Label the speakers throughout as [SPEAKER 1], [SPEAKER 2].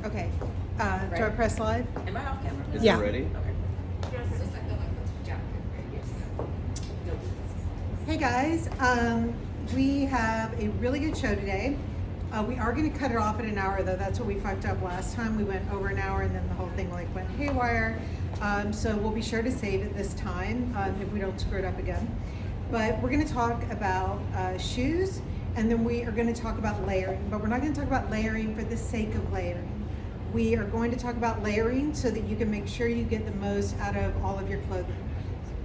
[SPEAKER 1] Okay. Do I press live?
[SPEAKER 2] Am I off camera?
[SPEAKER 3] Is
[SPEAKER 1] Yeah.
[SPEAKER 3] it ready?
[SPEAKER 2] Okay.
[SPEAKER 1] Hey guys, we have a really good show today. We are going to cut it off at an hour though. That's what we fucked up last time. We went over an hour and then the whole thing like went haywire. So we'll be sure to save it this time if we don't screw it up again. But we're going to talk about shoes, and then we are going to talk about layering. But we're not going to talk about layering for the sake of layering. We are going to talk about layering so that you can make sure you get the most out of all of your clothing.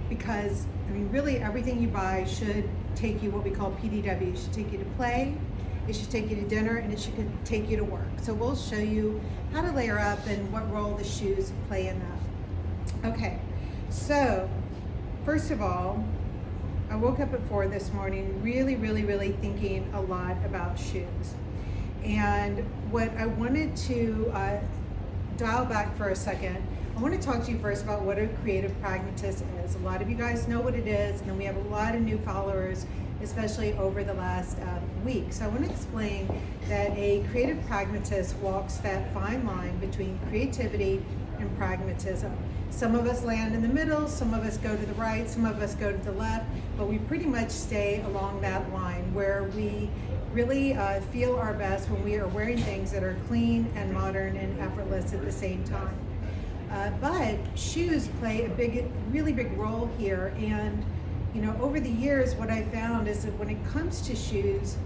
[SPEAKER 1] Because, I mean, really everything you buy should take you what we call PDW. It should take you to play, it should take you to dinner, and it should take you to work. So we'll show you how to layer up and what role the shoes play in that. Okay, so first of all, I woke up at 4 this morning really thinking a lot about shoes. And what I wanted to dial back for a second, I want to talk to you first about what a creative pragmatist is. A lot of you guys know what it is, and we have a lot of new followers, especially over the last week. So I want to explain that a creative pragmatist walks that fine line between creativity and pragmatism. Some of us land in the middle, some of us go to the right, some of us go to the left, but we pretty much stay along that line where we really feel our best when we are wearing things that are clean and modern and effortless at the same time. But shoes play a really big role here. And you know, over the years, what I found is that when it comes to shoes,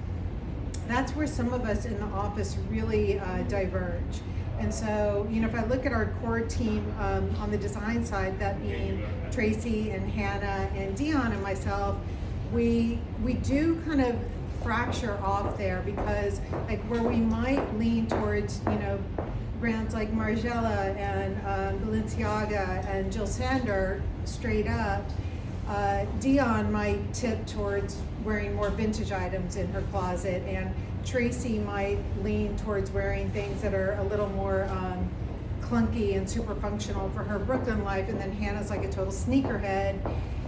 [SPEAKER 1] that's where some of us in the office really diverge. And so, you know, if I look at our core team on the design side, that being Tracy and Hannah and Dion and myself, we do kind of fracture off there, because like where we might lean towards, you know, brands like Margiela and Balenciaga and Jill Sander straight up, Dion might tip towards wearing more vintage items in her closet, and Tracy might lean towards wearing things that are a little more clunky and super functional for her Brooklyn life, and then Hannah's like a total sneakerhead.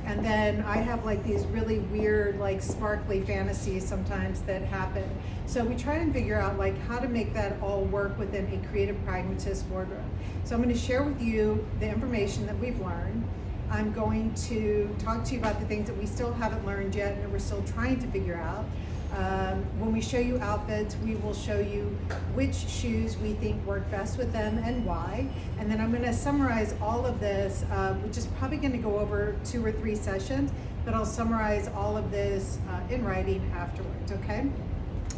[SPEAKER 1] And then I have like these really weird, like sparkly fantasies sometimes that happen. So we try and figure out like how to make that all work within a creative pragmatist wardrobe. So I'm going to share with you the information that we've learned. I'm going to talk to you about the things that we still haven't learned yet and that we're still trying to figure out. When we show you outfits, we will show you which shoes we think work best with them and why. And then I'm going to summarize all of this, which is probably going to go over 2 or 3 sessions, but I'll summarize all of this in writing afterwards, okay?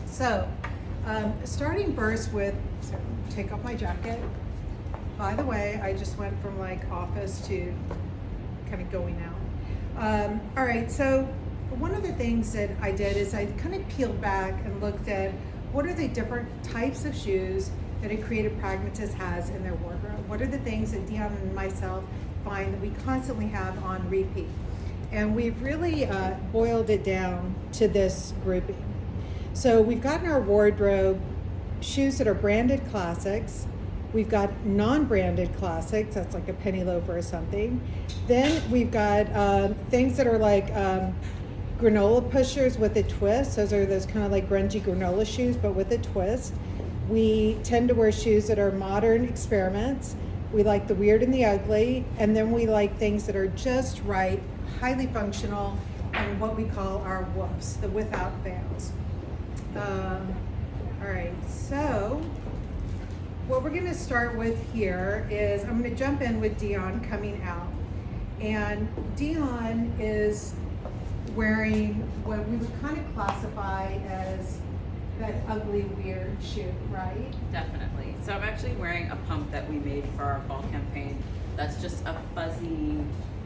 [SPEAKER 1] So, starting first with, take off my jacket. By the way, I just went from like office to kind of going out. All right, so one of the things that I did is I kind of peeled back and looked at what are the different types of shoes that a creative pragmatist has in their wardrobe. What are the things that Dion and myself find that we constantly have on repeat? And we've really boiled it down to this grouping. So we've got in our wardrobe shoes that are branded classics. We've got non-branded classics, that's like a penny loafer or something. Then we've got things that are like granola pushers with a twist. Those are those kind of like grungy granola shoes, but with a twist. We tend to wear shoes that are modern experiments. We like the weird and the ugly. And then we like things that are just right, highly functional, and what we call our woofs, the without fails. All right, so what we're gonna start with here is I'm gonna jump in with Dion coming out. And Dion is wearing what we would kind of classify as that ugly, weird shoe, right?
[SPEAKER 2] Definitely. So I'm actually wearing a pump that we made for our fall campaign. That's just a fuzzy,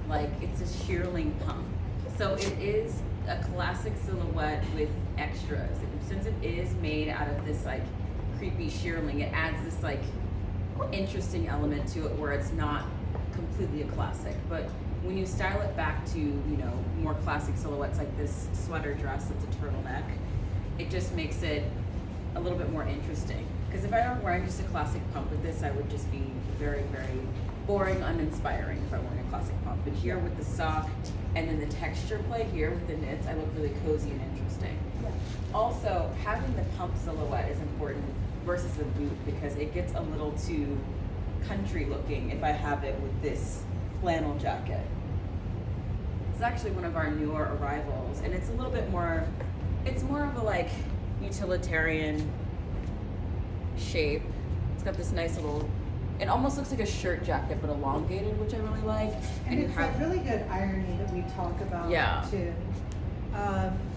[SPEAKER 2] like it's a shearling pump. So it is a classic silhouette with extras. Since it is made out of this like creepy shearling, it adds this like interesting element to it where it's not completely a classic. But when you style it back to, you know, more classic silhouettes like this sweater dress that's a turtleneck, it just makes it a little bit more interesting. Because if I were wearing just a classic pump with this, I would just be very boring, uninspiring if I were wearing a classic pump. But here with the sock and then the texture play here with the knits, I look really cozy and interesting. Yeah. Also, having the pump silhouette is important versus a boot because it gets a little too country looking if I have it with this flannel jacket. It's actually one of our newer arrivals, and it's a little bit more, it's more of a like utilitarian shape. It's got this nice little, it almost looks like a shirt jacket but elongated, which I really like.
[SPEAKER 1] And it's that really good irony that we talk about too.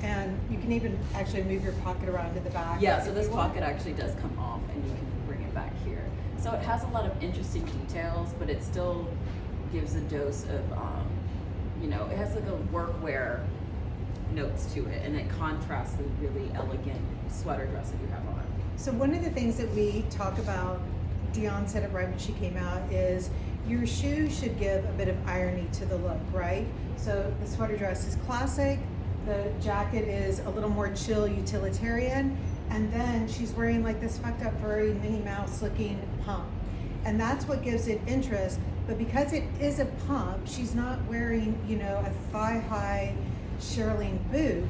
[SPEAKER 1] And you can even actually move your pocket around to the back.
[SPEAKER 2] Yeah, so this pocket actually does come off and you can bring it back here. So it has a lot of interesting details, but it still gives a dose of, you know, it has like a workwear notes to it, and it contrasts the really elegant sweater dress that you have on.
[SPEAKER 1] So one of the things that we talk about, Dion said it right when she came out, is your shoe should give a bit of irony to the look, right? So the sweater dress is classic, the jacket is a little more chill utilitarian, and then she's wearing like this fucked up furry Minnie Mouse looking pump. And that's what gives it interest, but because it is a pump, she's not wearing, you know, a thigh-high shearling boot.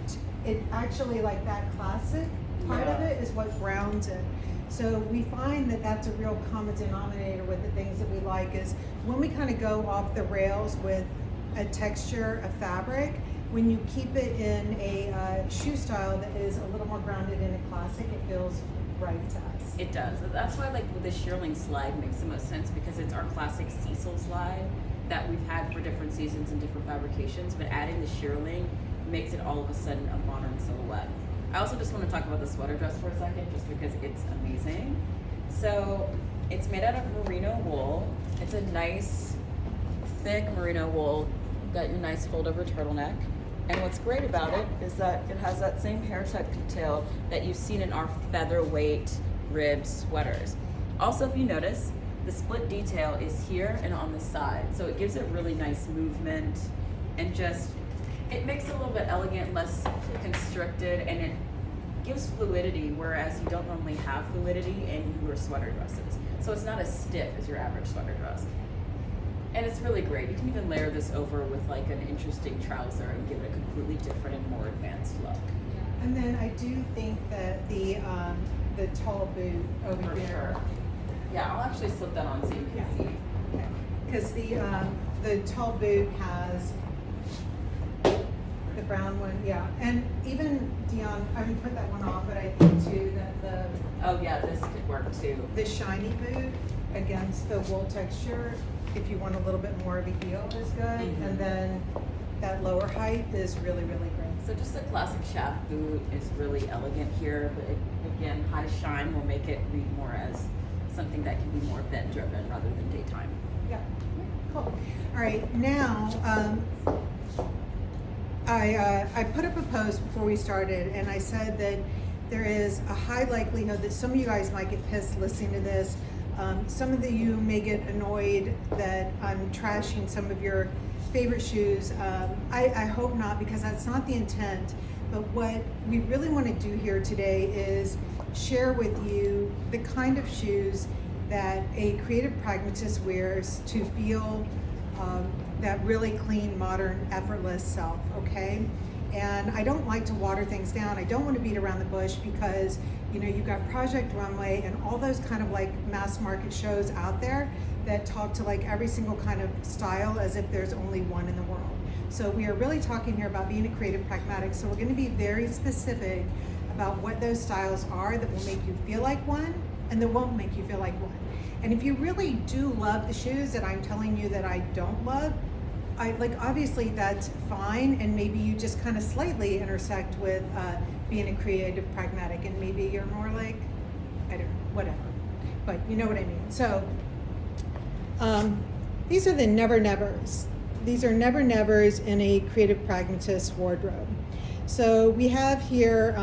[SPEAKER 1] It actually, like that classic part of it is what grounds it. So we find that that's a real common denominator with the things that we like is when we kind of go off the rails with a texture, a fabric, when you keep it in a shoe style that is a little more grounded in a classic, it feels right to us.
[SPEAKER 2] It does. That's why like the shearling slide makes the most sense because it's our classic Cecil slide that we've had for different seasons and different fabrications, but adding the shearling makes it all of a sudden a modern silhouette. I also just want to talk about the sweater dress for a second just because it's amazing. So it's made out of merino wool. It's a nice thick merino wool. Got your nice fold over turtleneck. And what's great about it is that it has that same hair tuck detail that you've seen in our featherweight ribbed sweaters. Also, if you notice, the split detail is here and on the side. So it gives it really nice movement and just, it makes it a little bit elegant, less constricted, and it gives fluidity, whereas you don't normally have fluidity in your sweater dresses. So it's not as stiff as your average sweater dress. And it's really great. You can even layer this over with like an interesting trouser and give it a completely different and more advanced look.
[SPEAKER 1] And then I do think that the tall boot over
[SPEAKER 2] For
[SPEAKER 1] here.
[SPEAKER 2] sure. Yeah, I'll actually slip that on so you can see.
[SPEAKER 1] Okay. Because the tall boot has the brown one, yeah. And even Dion, I would put that one off, but I think too that
[SPEAKER 2] Oh yeah, this could work too.
[SPEAKER 1] the shiny boot against the wool texture, if you want a little bit more of a heel, is good.
[SPEAKER 2] Mhm.
[SPEAKER 1] And then that lower height is really, really great.
[SPEAKER 2] So just a classic shaft boot is really elegant here, but it, again, high shine will make it read more as something that can be more event driven rather than daytime.
[SPEAKER 1] Yeah, cool. All right, now I put up a post before we started, and I said that there is a high likelihood that some of you guys might get pissed listening to this. Some of you may get annoyed that I'm trashing some of your favorite shoes. I hope not, because that's not the intent. But what we really want to do here today is share with you the kind of shoes that a creative pragmatist wears to feel that really clean, modern, effortless self, okay? And I don't like to water things down. I don't want to beat around the bush because, you know, you've got Project Runway and all those kind of like mass market shows out there that talk to like every single kind of style as if there's only one in the world. So we are really talking here about being a creative pragmatic. So we're going to be very specific about what those styles are that will make you feel like one and that won't make you feel like one. And if you really do love the shoes that I'm telling you that I don't love, obviously that's fine, and maybe you just kind of slightly intersect with being a creative pragmatic, and maybe you're more like, I don't know, whatever. But you know what I mean. So these are the never nevers. These are never nevers in a creative pragmatist wardrobe. So we have here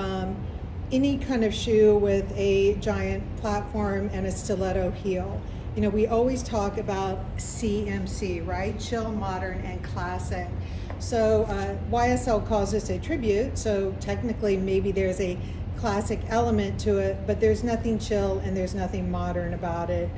[SPEAKER 1] any kind of shoe with a giant platform and a stiletto heel. You know, we always talk about CMC, right? Chill, modern, and classic. So YSL calls this a tribute, so technically maybe there's a classic element to it, but there's nothing chill and there's nothing modern about it.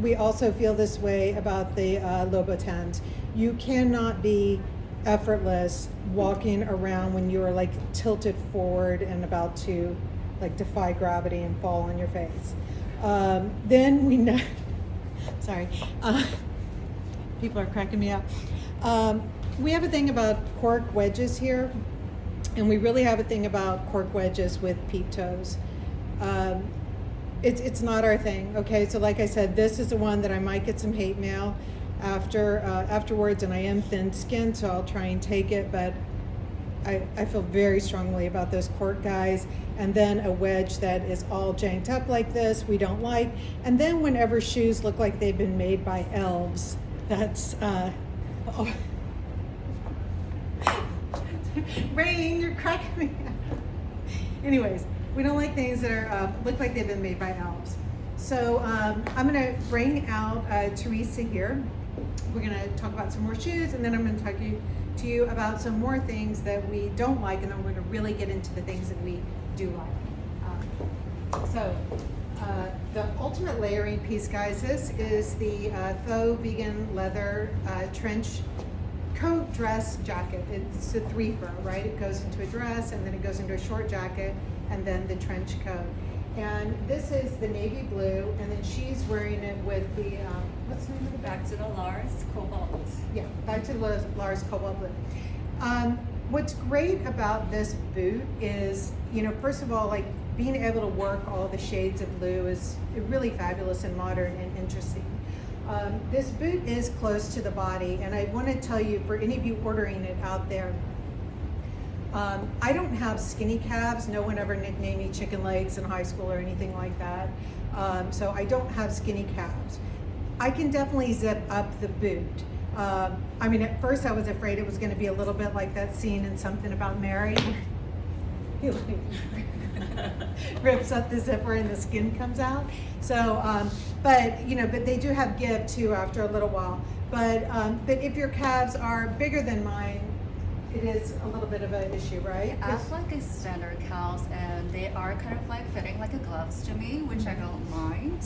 [SPEAKER 1] We also feel this way about the Louboutins. You cannot be effortless walking around when you are like tilted forward and about to like defy gravity and fall on your face. Then we know, sorry, people are cracking me up. We have a thing about cork wedges here, and we really have a thing about cork wedges with peep toes. It's not our thing, okay? So like I said, this is the one that I might get some hate mail afterwards, and I am thin-skinned, so I'll try and take it, but I feel very strongly about those cork guys. And then a wedge that is all janked up like this, we don't like. And then whenever shoes look like they've been made by elves, that's, Rain, you're cracking me up. Anyways, we don't like things that are look like they've been made by elves. So I'm gonna bring out Teresa here. We're gonna talk about some more shoes, and then I'm gonna talk to you about some more things that we don't like, and then we're gonna really get into the things that we do like. The ultimate layering piece, guys, this is the faux vegan leather trench coat dress jacket. It's a 3-fur, right? It goes into a dress, and then it goes into a short jacket, and then the trench coat. And this is the navy blue, and then she's wearing it with the, what's the name of the
[SPEAKER 3] Back to the Lars Cobalt.
[SPEAKER 1] Yeah, back to Lars Cobalt blue. What's great about this boot is, you know, first of all, like being able to work all the shades of blue is really fabulous and modern and interesting. This boot is close to the body, and I want to tell you, for any of you ordering it out there, I don't have skinny calves. No one ever nicknamed me chicken legs in high school or anything like that. So I don't have skinny calves. I can definitely zip up the boot. I mean, at first I was afraid it was going to be a little bit like that scene in Something About Mary. He like rips up the zipper and the skin comes out. So, but they do have give too after a little while. But if your calves are bigger than mine, it is a little bit of an issue, right?
[SPEAKER 3] I have like a standard calves, and they are kind of like fitting like a gloves to me, which I don't mind.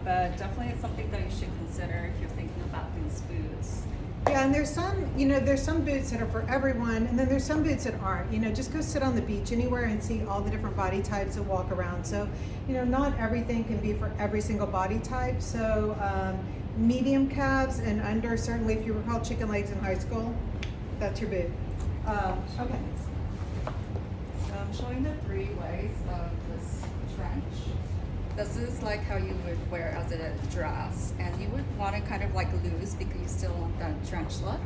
[SPEAKER 3] But definitely it's something that you should consider if you're thinking about these boots.
[SPEAKER 1] Yeah, and there's some boots that are for everyone, and then there's some boots that aren't. Just go sit on the beach anywhere and see all the different body types that walk around. So, not everything can be for every single body type. So, medium calves and under, certainly if you were called chicken legs in high school, that's your boot. Okay.
[SPEAKER 3] So I'm showing the 3 ways of this trench. This is like how you would wear as a dress, and you would want it kind of like loose because you still want that trench look.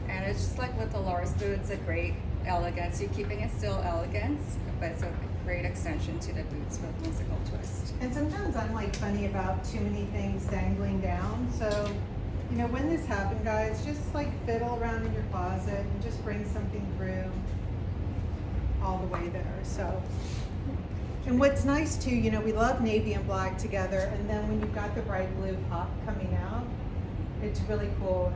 [SPEAKER 3] And it's just like with the Lars boot, it's a great elegance. You're keeping it still elegance, but it's a great extension to the boots with musical twist.
[SPEAKER 1] And sometimes I'm like funny about too many things dangling down. So, when this happened, guys, just like fiddle around in your closet and just bring something through all the way there. So. And what's nice too, we love navy and black together, and then when you've got the bright blue pop coming out, it's really cool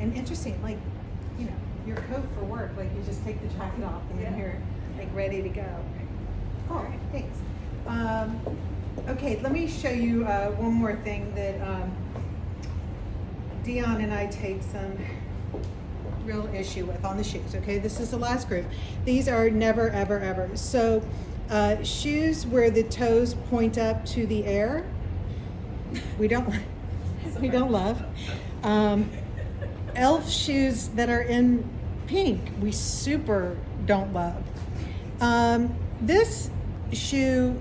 [SPEAKER 1] and interesting. Like, your coat for work, like you just take the jacket off and then you're like ready to go. Cool, thanks. Okay, let me show you one more thing that Dion and I take some real issue with on the shoes. Okay, this is the last group. These are never, ever, ever. So. Shoes where the toes point up to the air, we don't love. Elf shoes that are in pink, we super don't love. This shoe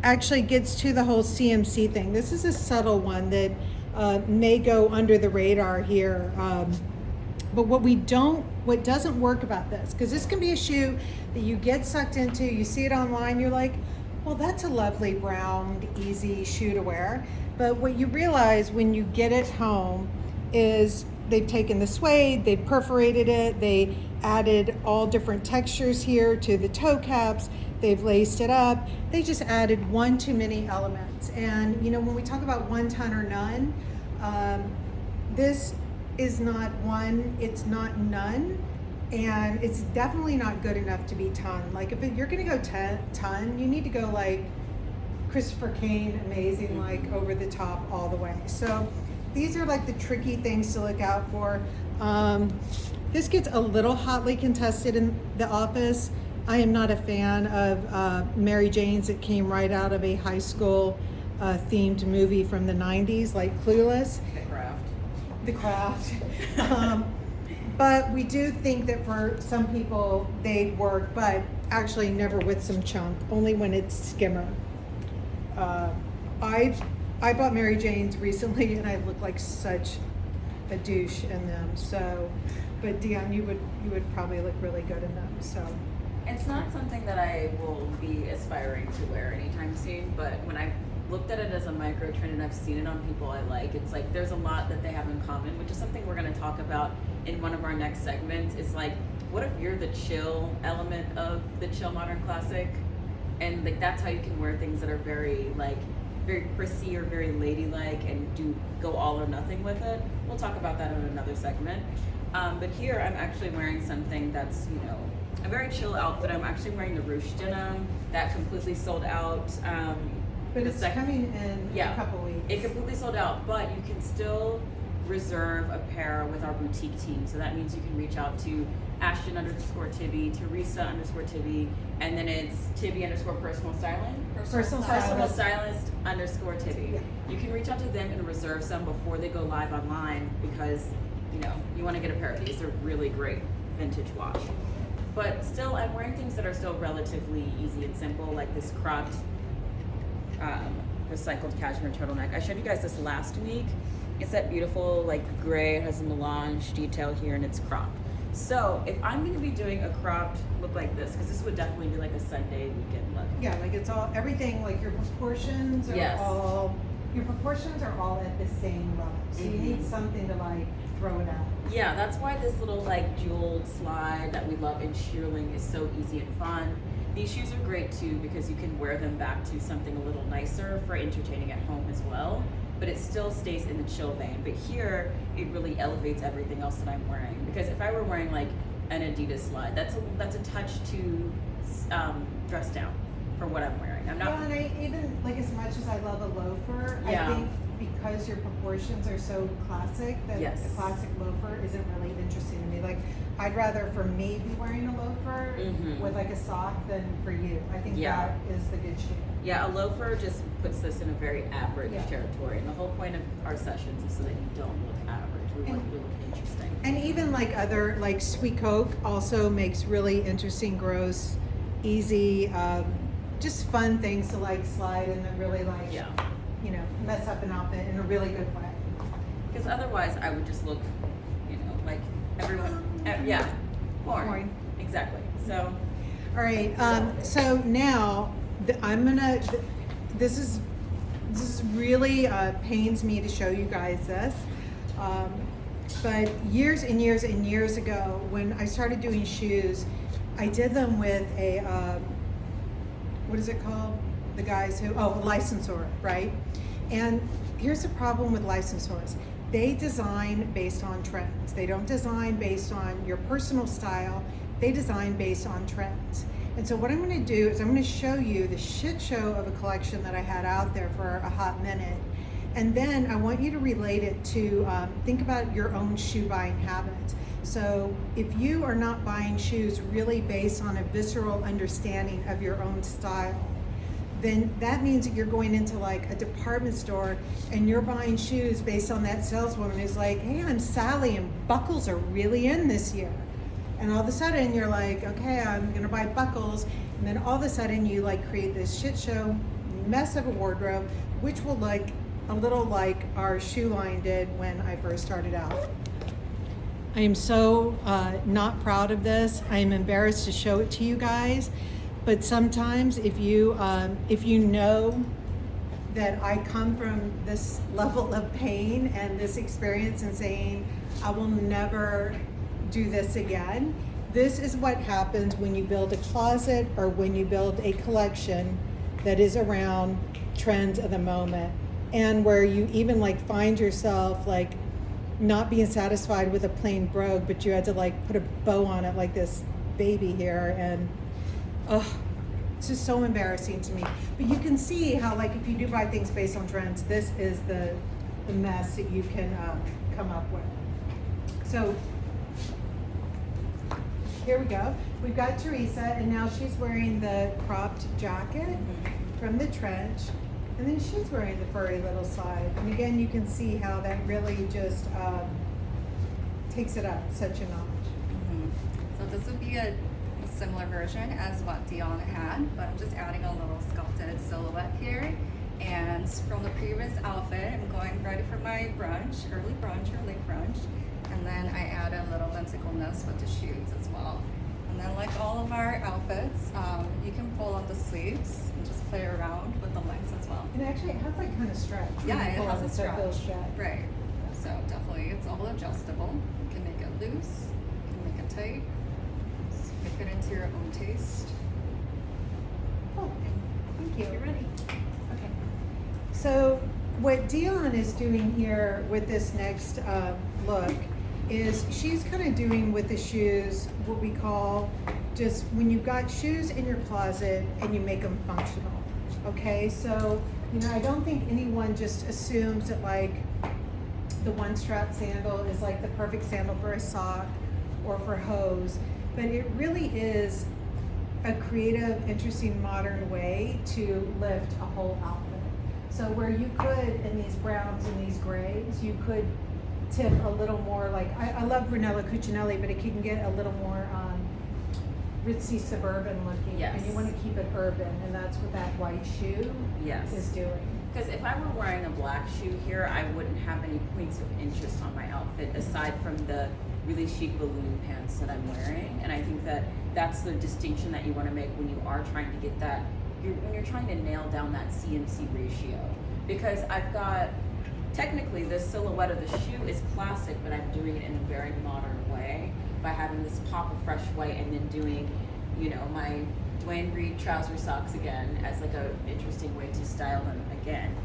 [SPEAKER 1] actually gets to the whole CMC thing. This is a subtle one that may go under the radar here. But what doesn't work about this, because this can be a shoe that you get sucked into, you see it online, you're like, well, that's a lovely brown, easy shoe to wear. But what you realize when you get it home is they've taken the suede, they've perforated it, they added all different textures here to the toe caps, they've laced it up, they just added one too many elements. And when we talk about one ton or none, this is not one, it's not none, and it's definitely not good enough to be ton. Like if you're gonna go ton, you need to go like Christopher Kane, amazing, like over the top all the way. So these are like the tricky things to look out for. This gets a little hotly contested in the office. I am not a fan of Mary Jane's that came right out of a high school themed movie from the 90s, like Clueless.
[SPEAKER 2] The craft.
[SPEAKER 1] The Craft. But we do think that for some people they work, but actually never with some chunk, only when it's skimmer. I bought Mary Jane's recently and I look like such a douche in them. So, but Dion, you would probably look really good in them. So.
[SPEAKER 2] It's not something that I will be aspiring to wear anytime soon, but when I looked at it as a micro trend and I've seen it on people I like, it's like there's a lot that they have in common, which is something we're going to talk about in one of our next segments. Is like, what if you're the chill element of the chill modern classic, and like that's how you can wear things that are very prissy or very ladylike and do go all or nothing with it. We'll talk about that in another segment. But here I'm actually wearing something that's, a very chill outfit. I'm actually wearing the ruche denim that completely sold out.
[SPEAKER 1] But it's coming in a couple weeks.
[SPEAKER 2] It completely sold out, but you can still reserve a pair with our boutique team. So that means you can reach out to Ashton_Tibi, Teresa_Tibi, and then it's Tibi_personal styling.
[SPEAKER 1] Personal
[SPEAKER 2] stylist _Tibi.
[SPEAKER 1] Yeah.
[SPEAKER 2] You can reach out to them and reserve some before they go live online because you want to get a pair of these. They're really great vintage wash. But still, I'm wearing things that are still relatively easy and simple, like this cropped recycled cashmere turtleneck. I showed you guys this last week. It's that beautiful gray. It has a melange detail here and it's cropped. So if I'm going to be doing a cropped look like this, because this would definitely be like a Sunday weekend look.
[SPEAKER 1] Yeah, it's all everything. Your proportions are all at the same level. So you need something to throw it out.
[SPEAKER 2] Yeah, that's why this little jeweled slide that we love in shearling is so easy and fun. These shoes are great too because you can wear them back to something a little nicer for entertaining at home as well, but it still stays in the chill vein. But here, it really elevates everything else that I'm wearing, because if I were wearing an Adidas slide, that's a touch too dressed down for what I'm wearing. I'm not.
[SPEAKER 1] Yeah, and I even as much as I love a loafer,
[SPEAKER 2] Yeah.
[SPEAKER 1] I think because your proportions are so classic that
[SPEAKER 2] Yes.
[SPEAKER 1] a classic loafer isn't really interesting to me. I'd rather for me be wearing a loafer with a sock than for you. I think that is the good shape.
[SPEAKER 2] Yeah, a loafer just puts this in a very average territory, and the whole point of our sessions is so that you don't look average. We want you to look interesting.
[SPEAKER 1] And even other Sweet Coke also makes really interesting, gross, easy, just fun things to slide and that really mess up an outfit in a really good way.
[SPEAKER 2] Because otherwise, I would just look, like everyone. Boring. Exactly. So.
[SPEAKER 1] All right. So now this is really pains me to show you guys this. But years and years and years ago, when I started doing shoes, I did them with a what is it called? The guys who licensor, right? And here's the problem with licensors. They design based on trends. They don't design based on your personal style. They design based on trends. And so what I'm going to do is I'm going to show you the shit show of a collection that I had out there for a hot minute. And then I want you to relate it to think about your own shoe buying habits. So if you are not buying shoes really based on a visceral understanding of your own style, then that means that you're going into a department store and you're buying shoes based on that saleswoman who's like, hey, I'm Sally and buckles are really in this year. And all of a sudden you're like, okay, I'm gonna buy buckles. And then all of a sudden you create this shit show mess of a wardrobe, which will look a little like our shoe line did when I first started out. I am so not proud of this. I am embarrassed to show it to you guys. But sometimes if you know that I come from this level of pain and this experience and saying, I will never do this again, this is what happens when you build a closet or when you build a collection that is around trends of the moment, and where you even find yourself not being satisfied with a plain brogue, but you had to put a bow on it like this baby here, and it's just so embarrassing to me. But you can see how if you do buy things based on trends, this is the mess that you can come up with. So here we go. We've got Teresa, and now she's wearing the cropped jacket from the trench, and then she's wearing the furry little side. And again, you can see how that really just takes it up such a notch.
[SPEAKER 3] So this would be a similar version as what Dion had, but I'm just adding a little sculpted silhouette here. And from the previous outfit, I'm going ready for my brunch, early brunch or late brunch. And then I add a little whimsicalness with the shoes as well. And then like all of our outfits, you can pull on the sleeves and just play around with the lengths as well.
[SPEAKER 1] And actually, it has like kind of stretch.
[SPEAKER 3] Yeah,
[SPEAKER 1] When you
[SPEAKER 3] it
[SPEAKER 1] pull
[SPEAKER 3] has
[SPEAKER 1] on
[SPEAKER 3] a
[SPEAKER 1] it, so it feels
[SPEAKER 3] stretch.
[SPEAKER 1] stretch.
[SPEAKER 3] Right. So definitely, it's all adjustable. You can make it loose, you can make it tight, just make it into your own taste.
[SPEAKER 1] Cool. Thank you.
[SPEAKER 3] You're ready.
[SPEAKER 1] Okay. So what Dion is doing here with this next look is she's kind of doing with the shoes what we call just when you've got shoes in your closet and you make them functional. Okay, so I don't think anyone just assumes that like the one strap sandal is like the perfect sandal for a sock or for hose, but it really is a creative, interesting, modern way to lift a whole outfit. So where you could, in these browns and these grays, you could tip a little more like, I love Brunello Cucinelli, but it can get a little more ritzy suburban looking.
[SPEAKER 2] Yes.
[SPEAKER 1] And you want to keep it urban, and that's what that white shoe
[SPEAKER 2] Yes.
[SPEAKER 1] is doing.
[SPEAKER 2] Because if I were wearing a black shoe here, I wouldn't have any points of interest on my outfit aside from the really chic balloon pants that I'm wearing. And I think that that's the distinction that you want to make when you are trying to get that, when you're trying to nail down that CMC ratio. Because I've got, technically the silhouette of the shoe is classic, but I'm doing it in a very modern way by having this pop of fresh white and then doing, my Dwayne Reed trouser socks again as like a interesting way to style them again.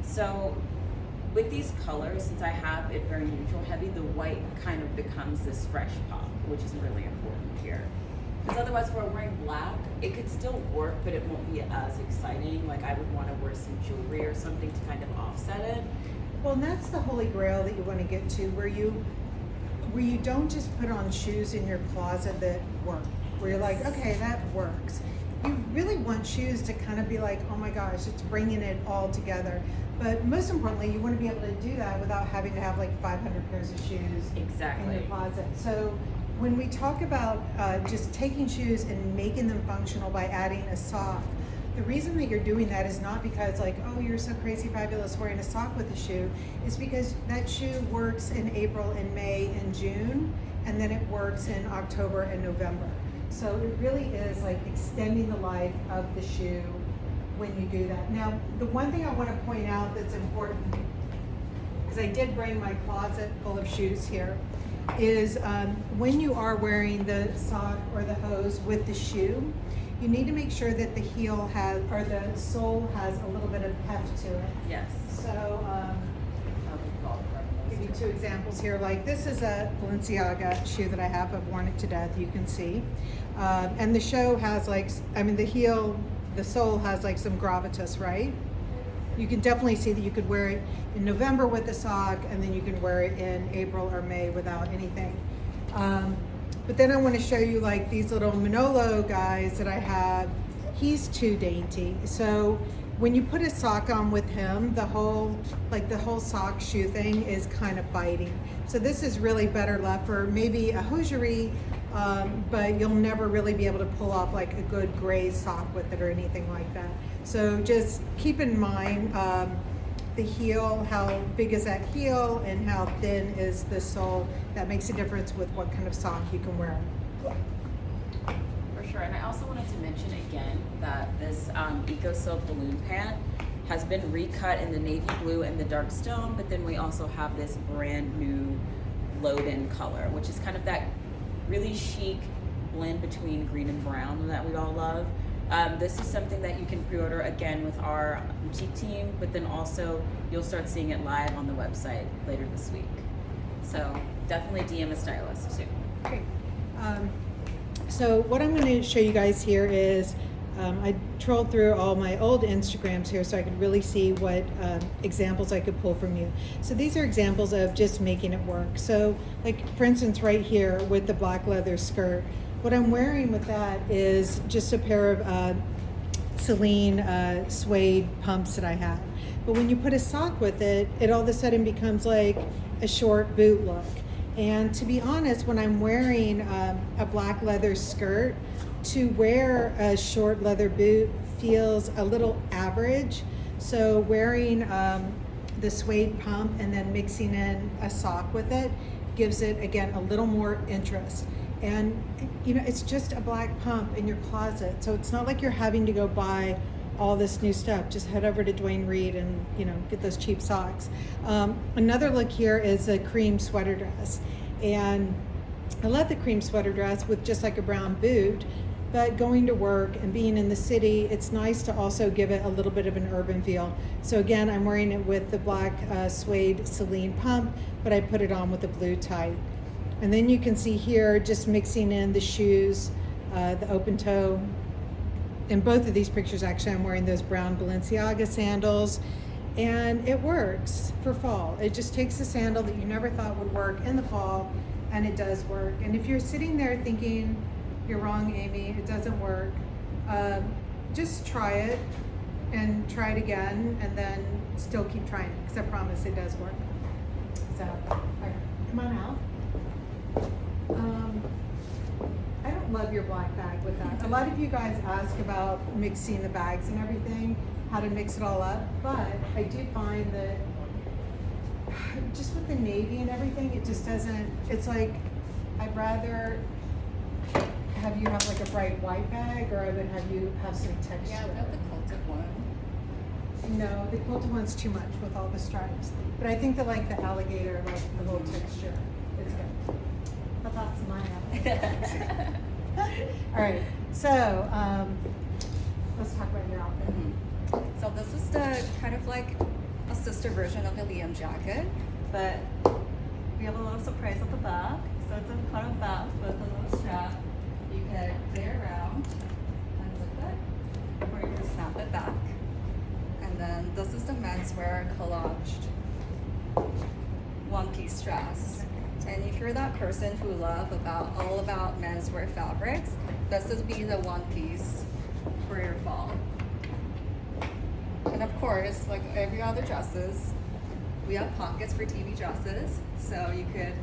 [SPEAKER 2] So with these colors, since I have it very neutral heavy, the white kind of becomes this fresh pop, which is really important here. Because otherwise, if we're wearing black, it could still work, but it won't be as exciting. Like I would want to wear some jewelry or something to kind of offset it.
[SPEAKER 1] Well, and that's the holy grail that you want to get to, where you don't just put on shoes in your closet that work, where you're like, okay, that works. You really want shoes to kind of be like, oh my gosh, it's bringing it all together. But most importantly, you want to be able to do that without having to have like 500 pairs of shoes
[SPEAKER 2] Exactly.
[SPEAKER 1] in your closet. So when we talk about just taking shoes and making them functional by adding a sock, the reason that you're doing that is not because like, oh, you're so crazy fabulous wearing a sock with a shoe. It's because that shoe works in April and May and June, and then it works in October and November. So it really is like extending the life of the shoe when you do that. Now, the one thing I want to point out that's important, because I did bring my closet full of shoes here, is when you are wearing the sock or the hose with the shoe, you need to make sure that the heel has, or the sole has a little bit of heft to it.
[SPEAKER 2] Yes.
[SPEAKER 1] So, give you two examples here. Like this is a Balenciaga shoe that I have. I've worn it to death. You can see, and the show has like, the heel, the sole has like some gravitas, right? You can definitely see that you could wear it in November with the sock, and then you can wear it in April or May without anything. But then I want to show you like these little Manolo guys that I have. He's too dainty. So when you put a sock on with him, the whole sock shoe thing is kind of biting. So this is really better left for maybe a hosiery, but you'll never really be able to pull off like a good gray sock with it or anything like that. So just keep in mind the heel, how big is that heel and how thin is the sole. That makes a difference with what kind of sock you can wear.
[SPEAKER 2] For sure, and I also wanted to mention again that this Eco Silk balloon pant has been recut in the navy blue and the dark stone, but then we also have this brand new load-in color, which is kind of that really chic blend between green and brown that we all love. This is something that you can pre-order again with our boutique team, but then also you'll start seeing it live on the website later this week. So definitely DM a stylist soon.
[SPEAKER 1] Great. So what I'm going to show you guys here is I trolled through all my old Instagrams here so I could really see what examples I could pull from you. So these are examples of just making it work. So like for instance right here with the black leather skirt, What I'm wearing with that is just a pair of Celine suede pumps that I had. But when you put a sock with it, it all of a sudden becomes like a short boot look. And to be honest, when I'm wearing a black leather skirt, to wear a short leather boot feels a little average. So wearing the suede pump and then mixing in a sock with it gives it, again, a little more interest. And you know, it's just a black pump in your closet, so it's not like you're having to go buy all this new stuff. Just head over to Dwayne Reed and, you know, get those cheap socks. Another look here is a cream sweater dress, and I love the cream sweater dress with just like a brown boot. But going to work and being in the city, it's nice to also give it a little bit of an urban feel. So again, I'm wearing it with the black suede Celine pump, but I put it on with a blue tight. And then you can see here, just mixing in the shoes, the open toe. In both of these pictures, actually, I'm wearing those brown Balenciaga sandals, and it works for fall. It just takes a sandal that you never thought would work in the fall, and it does work. And if you're sitting there thinking, you're wrong, Amy, it doesn't work, just try it and try it again, and then still keep trying it, because I promise it does work. So, all right, come on out. I don't love your black bag with that. A lot of you guys ask about mixing the bags and everything, how to mix it all up, but I do find that just with the navy and everything, it just doesn't, it's like, I'd rather have you have like a bright white bag, or I would have you have some texture.
[SPEAKER 3] Yeah, not the quilted one.
[SPEAKER 1] No, the quilted one's too much with all the stripes. But I think that like the alligator, like the whole texture is good. My thoughts on my alligator. All right, so let's talk about your outfit.
[SPEAKER 3] So this is the kind of like a sister version of the Melange Jacket, but we have a little surprise at the back. So it's a kind of back with a little strap. You can play around, unzip it, or you can snap it back. And then this is the Menswear Collage one-piece dress. And if you're that person who love all about menswear fabrics, this would be the one piece for your fall. And of course, like every other dresses, we have pockets for TV dresses, so you could,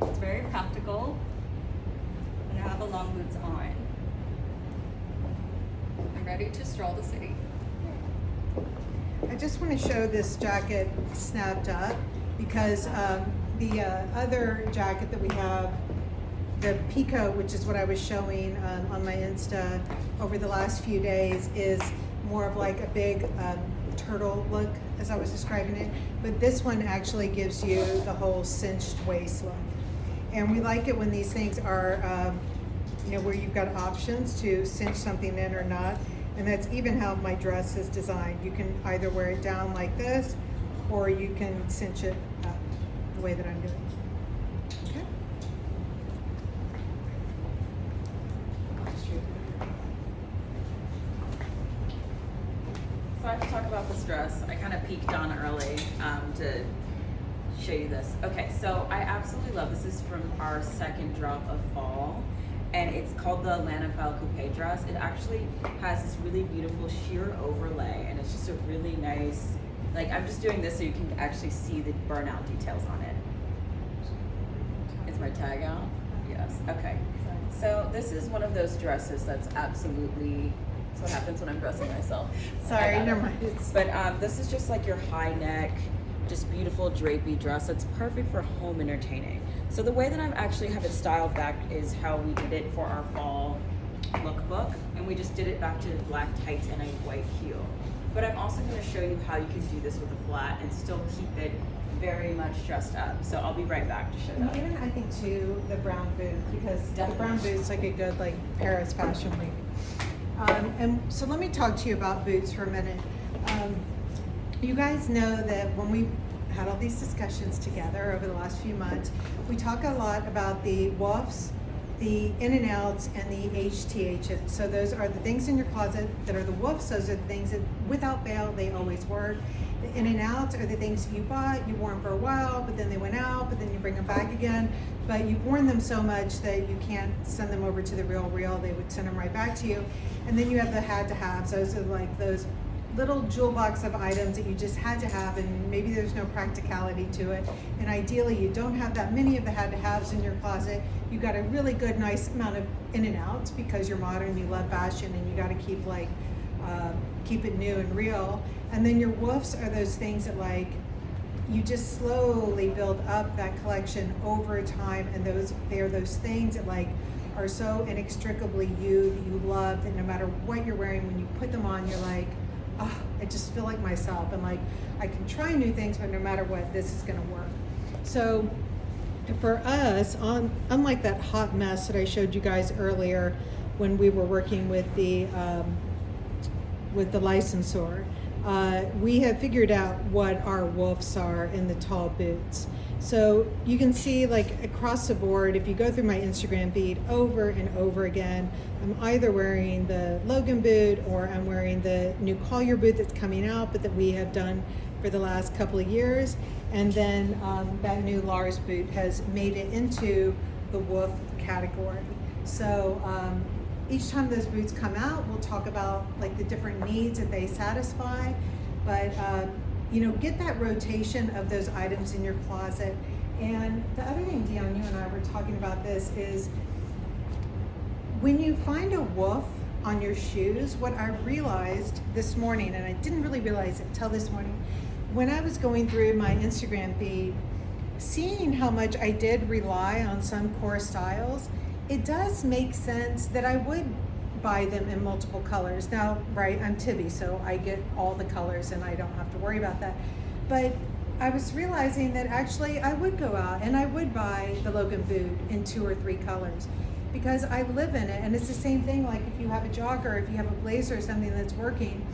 [SPEAKER 3] it's very practical, and I have the long boots on. I'm ready to stroll the city.
[SPEAKER 1] I just want to show this jacket snapped up because the other jacket that we have, the Pico, which is what I was showing on my Insta over the last few days, is more of like a big turtle look, as I was describing it. But this one actually gives you the whole cinched waist look. And we like it when these things are, you know, where you've got options to cinch something in or not. And that's even how my dress is designed. You can either wear it down like this, or you can cinch it up the way that I'm doing. Okay.
[SPEAKER 2] So I have to talk about this dress. I kind of peeked on early to show you this. Okay, so I absolutely love this. This is from our second drop of fall, and it's called the Flannel Coupe dress. It actually has this really beautiful sheer overlay, and it's just a really nice, like, I'm just doing this so you can actually see the burnout details on it. Is my tag out? Yes, okay. So this is one of those dresses that's absolutely, that's what happens when I'm dressing myself.
[SPEAKER 1] Sorry, never mind.
[SPEAKER 2] But this is just like your high neck, just beautiful drapey dress that's perfect for home entertaining. So the way that I'm actually have it styled back is how we did it for our fall lookbook, and we just did it back to black tights and a white heel. But I'm also going to show you how you can do this with a flat and still keep it very much dressed up. So I'll be right back to show
[SPEAKER 1] And
[SPEAKER 2] that.
[SPEAKER 1] even I think too, the brown boot, because the brown boot's like a good like Paris fashion week. And so let me talk to you about boots for a minute. You guys know that when we had all these discussions together over the last few months, we talk a lot about the woofs the in and outs and the HTHs. So those are the things in your closet that are the woofs. Those are the things that without fail, they always work. The in and outs are the things you bought, you wore them for a while, but then they went out, but then you bring them back again. But you've worn them so much that you can't send them over to the real. They would send them right back to you. And then you have the had to haves. Those are like those little jewel box of items that you just had to have, and maybe there's no practicality to it. And ideally, you don't have that many of the had to haves in your closet. You got a really good, nice amount of in and outs because you're modern, you love fashion, and you got to keep keep it new and real. And then your woofs are those things that you just slowly build up that collection over time, and they are those things that are so inextricably you that you love that no matter what you're wearing, when you put them on, you're like, oh, I just feel like myself, and I can try new things, but no matter what, this is going to work. So for us, unlike that hot mess that I showed you guys earlier when we were working with the licensor, we have figured out what our woofs are in the tall boots. So you can see across the board, if you go through my Instagram feed over and over again, I'm either wearing the Logan boot or I'm wearing the new Collier boot that's coming out, but that we have done for the last couple of years. And then that new Lars boot has made it into the woof category. So each time those boots come out, we'll talk about the different needs that they satisfy. But get that rotation of those items in your closet. And the other thing, Dion, you and I were talking about this, is when you find a woof on your shoes, what I realized this morning, and I didn't really realize it till this morning, when I was going through my Instagram feed, seeing how much I did rely on some core styles, it does make sense that I would buy them in multiple colors. Now, right, I'm Tibi, so I get all the colors and I don't have to worry about that. But I was realizing that actually I would go out and I would buy the Logan boot in 2 or 3 colors because I live in it. And it's the same thing, if you have a jogger, if you have a blazer or something that's working,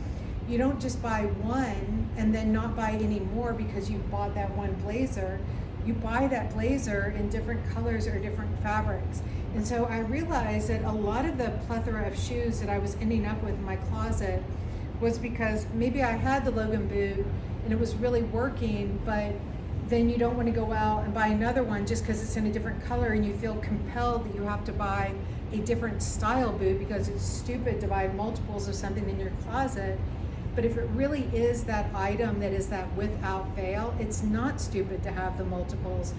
[SPEAKER 1] you don't just buy one and then not buy any more because you bought that one blazer. You buy that blazer in different colors or different fabrics. And so I realized that a lot of the plethora of shoes that I was ending up with in my closet was because maybe I had the Logan boot and it was really working, but then you don't want to go out and buy another one just because it's in a different color and you feel compelled that you have to buy a different style boot because it's stupid to buy multiples of something in your closet. But if it really is that item that is that without fail, it's not stupid to have the multiples.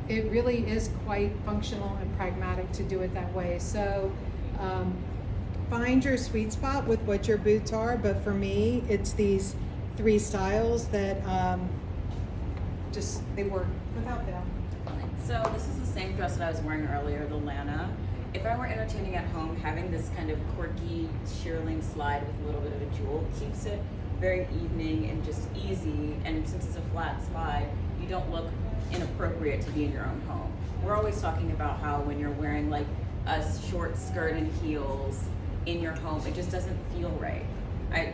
[SPEAKER 1] It really is quite functional and pragmatic to do it that way. So find your sweet spot with what your boots are. But for me, it's these 3 styles that they work without fail.
[SPEAKER 2] So this is the same dress that I was wearing earlier, the Lana. If I were entertaining at home, having this kind of quirky shearling slide with a little bit of a jewel keeps it very evening and just easy. And since it's a flat slide, you don't look inappropriate to be in your own home. We're always talking about how when you're wearing a short skirt and heels in your home, it just doesn't feel right. I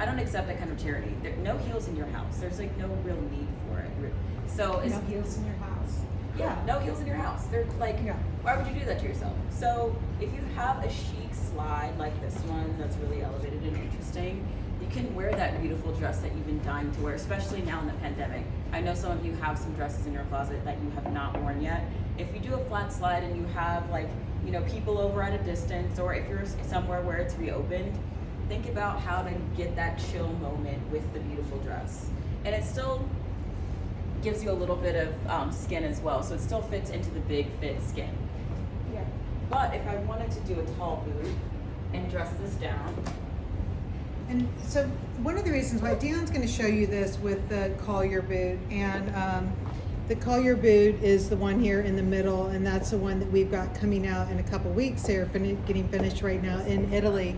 [SPEAKER 2] don't accept that kind of charity. There no heels in your house. There's no real need for it. So
[SPEAKER 1] No heels in your house.
[SPEAKER 2] Yeah, no heels in your house. They're why would you do that to yourself? So if you have a chic slide like this one that's really elevated and interesting, you can wear that beautiful dress that you've been dying to wear, especially now in the pandemic. I know some of you have some dresses in your closet that you have not worn yet. If you do a flat slide and you have people over at a distance, or if you're somewhere where it's reopened, think about how to get that chill moment with the beautiful dress. And it still gives you a little bit of skin as well, so it still fits into the big fit skin.
[SPEAKER 1] Yeah.
[SPEAKER 2] But if I wanted to do a tall boot and dress this down,
[SPEAKER 1] And so one of the reasons why Dion's going to show you this with the Collier boot, and the Collier boot is the one here in the middle, and that's the one that we've got coming out in a couple weeks. They're getting finished right now in Italy.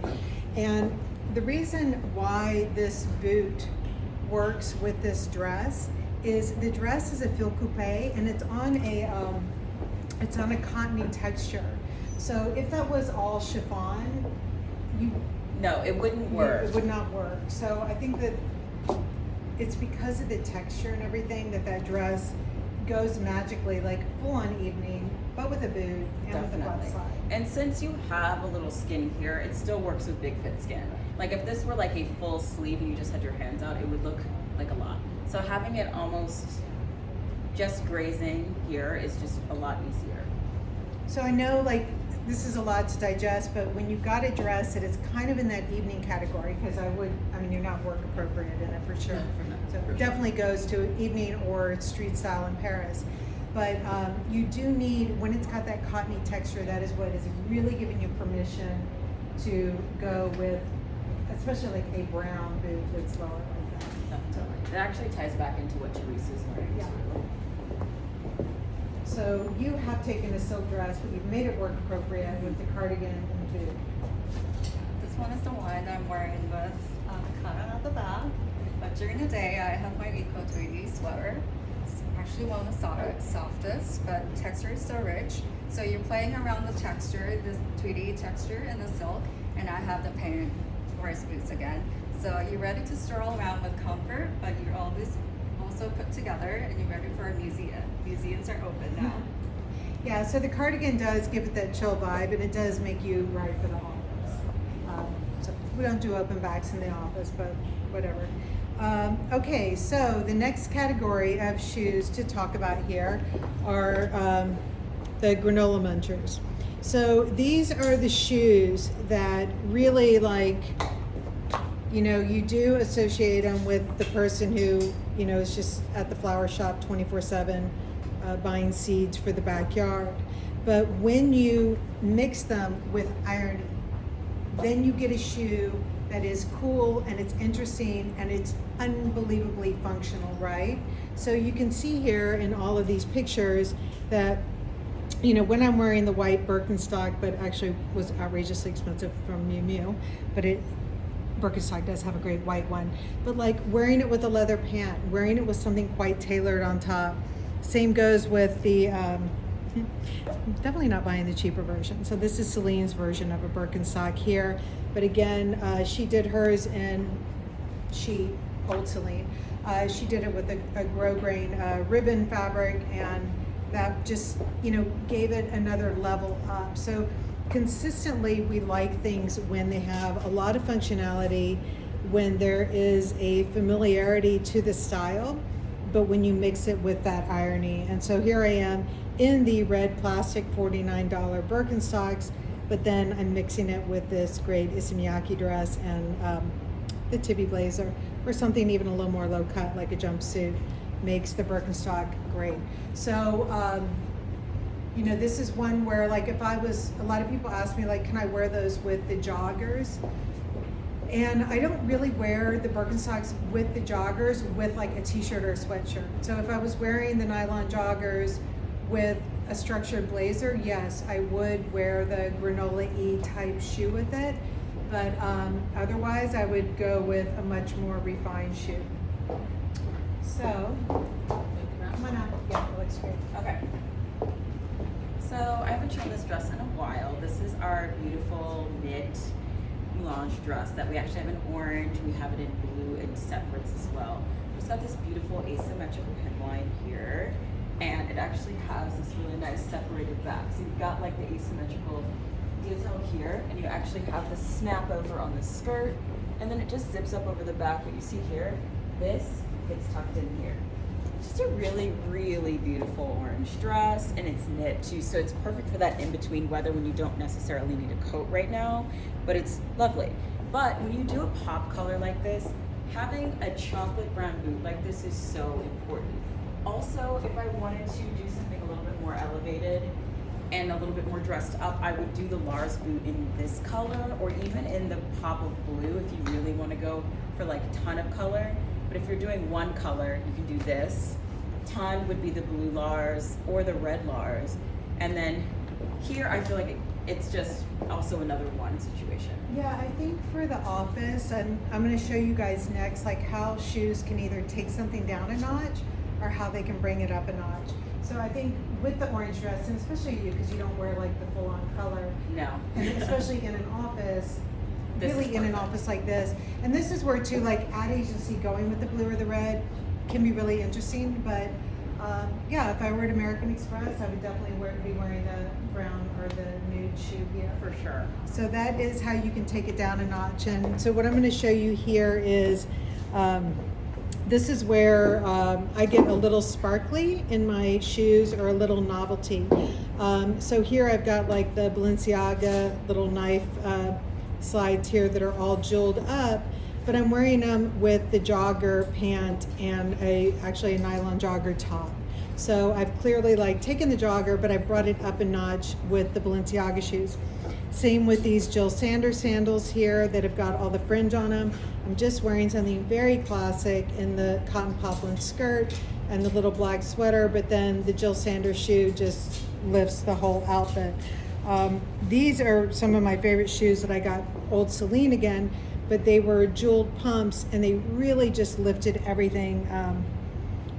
[SPEAKER 1] And the reason why this boot works with this dress is the dress is a fil coupe, and it's on a cottony texture. So if that was all chiffon,
[SPEAKER 2] no, it wouldn't work.
[SPEAKER 1] It would not work. So I think that it's because of the texture and everything that dress goes magically, like full on evening, but with a boot and with a flat
[SPEAKER 2] Definitely.
[SPEAKER 1] slide.
[SPEAKER 2] And since you have a little skin here, it still works with big fit skin. Like if this were like a full sleeve and you just had your hands out, it would look like a lot. So having it almost just grazing here is just a lot easier.
[SPEAKER 1] So I know like this is a lot to digest, but when you've got a dress that is kind of in that evening category, because I mean, you're not work appropriate in it for sure.
[SPEAKER 2] No,
[SPEAKER 1] So
[SPEAKER 2] for
[SPEAKER 1] it definitely goes to evening or street style in Paris. But you do need, when it's got that cottony texture, that is what is really giving you permission to go with, especially like a brown boot that's lower like that.
[SPEAKER 2] Definitely. It actually ties back into what Teresa's wearing
[SPEAKER 1] Yeah.
[SPEAKER 2] too.
[SPEAKER 1] So you have taken a silk dress, but you've made it work appropriate with the cardigan and the boot.
[SPEAKER 3] This one is the one I'm wearing with the cutout at the back. But during the day, I have my Eco Tweedy sweater. It's actually one of the softest, but texture is so rich. So you're playing around the texture, this tweedy texture and the silk, and I have the paint horse boots again. So you're ready to stroll around with comfort, but you're always also put together and you're ready for a museum. Museums are open now.
[SPEAKER 1] Yeah, so the cardigan does give it that chill vibe, and it does make you right for the office. So we don't do open backs in the office, but whatever. Okay, so the next category of shoes to talk about here are the granola munchers. So these are the shoes that really, like, you know, you do associate them with the person who, you know, is just at the flower shop 24/7 buying seeds for the backyard. But when you mix them with ironing, then you get a shoe that is cool and it's interesting and it's unbelievably functional, right? So you can see here in all of these pictures that, you know, when I'm wearing the white Birkenstock, but actually was outrageously expensive from Miu Miu, but Birkenstock does have a great white one, but like wearing it with a leather pant, wearing it with something quite tailored on top. Same goes with the, definitely not buying the cheaper version. So this is Celine's version of a Birkenstock here. But again, she did hers in, old Celine, she did it with a grosgrain ribbon fabric, and that just, you know, gave it another level up. So consistently, we like things when they have a lot of functionality, when there is a familiarity to the style, but when you mix it with that irony. And so here I am in the red plastic $49 Birkenstocks, but then I'm mixing it with this great Issey dress and the Tibi blazer, or something even a little more low cut, like a jumpsuit, makes the Birkenstock great. So, you know, this is one where, like, if I was, a lot of people ask me, like, can I wear those with the joggers? And I don't really wear the Birkenstocks with the joggers with like a t-shirt or a sweatshirt. So if I was wearing the nylon joggers with a structured blazer, yes, I would wear the granola-y type shoe with it. But otherwise, I would go with a much more refined shoe. So, come on out. Yeah, it looks great.
[SPEAKER 2] Okay. So I haven't shown this dress in a while. This is our beautiful knit Melange dress that we actually have in orange. We have it in blue and separates as well. It's got this beautiful asymmetrical headline here, and it actually has this really nice separated back. So you've got like the asymmetrical detail here, and you actually have the snap over on the skirt, and then it just zips up over the back. What you see here, this gets tucked in here. Just a really, really beautiful orange dress, and it's knit too, so it's perfect for that in-between weather when you don't necessarily need a coat right now, but it's lovely. But when you do a pop color like this, having a chocolate brown boot like this is so important. Also, if I wanted to do something a little bit more elevated and a little bit more dressed up, I would do the Lars boot in this color, or even in the pop of blue if you really want to go for like a ton of color. But if you're doing one color, you can do this. Ton would be the blue Lars or the red Lars. And then here, I feel like it's just also another one situation.
[SPEAKER 1] Yeah, I think for the office, and I'm going to show you guys next, like how shoes can either take something down a notch or how they can bring it up a notch. So I think with the orange dress, and especially you, because you don't wear like the full-on color,
[SPEAKER 2] No.
[SPEAKER 1] and especially in an office,
[SPEAKER 2] This
[SPEAKER 1] really
[SPEAKER 2] is
[SPEAKER 1] in an
[SPEAKER 2] perfect.
[SPEAKER 1] office like this. And this is where too, like ad agency going with the blue or the red can be really interesting. But Yeah, if I were at American Express, I would definitely be wearing the brown or the nude shoe here.
[SPEAKER 2] For sure.
[SPEAKER 1] So that is how you can take it down a notch. And so what I'm going to show you here is, this is where I get a little sparkly in my shoes or a little novelty. So here I've got like the Balenciaga little knife slides here that are all jeweled up, but I'm wearing them with the jogger pant and actually a nylon jogger top. So I've clearly like taken the jogger, but I've brought it up a notch with the Balenciaga shoes. Same with these Jill Sanders sandals here that have got all the fringe on them. I'm just wearing something very classic in the cotton poplin skirt and the little black sweater, but then the Jill Sanders shoe just lifts the whole outfit. These are some of my favorite shoes that I got Old Celine again, but they were jeweled pumps and they really just lifted everything.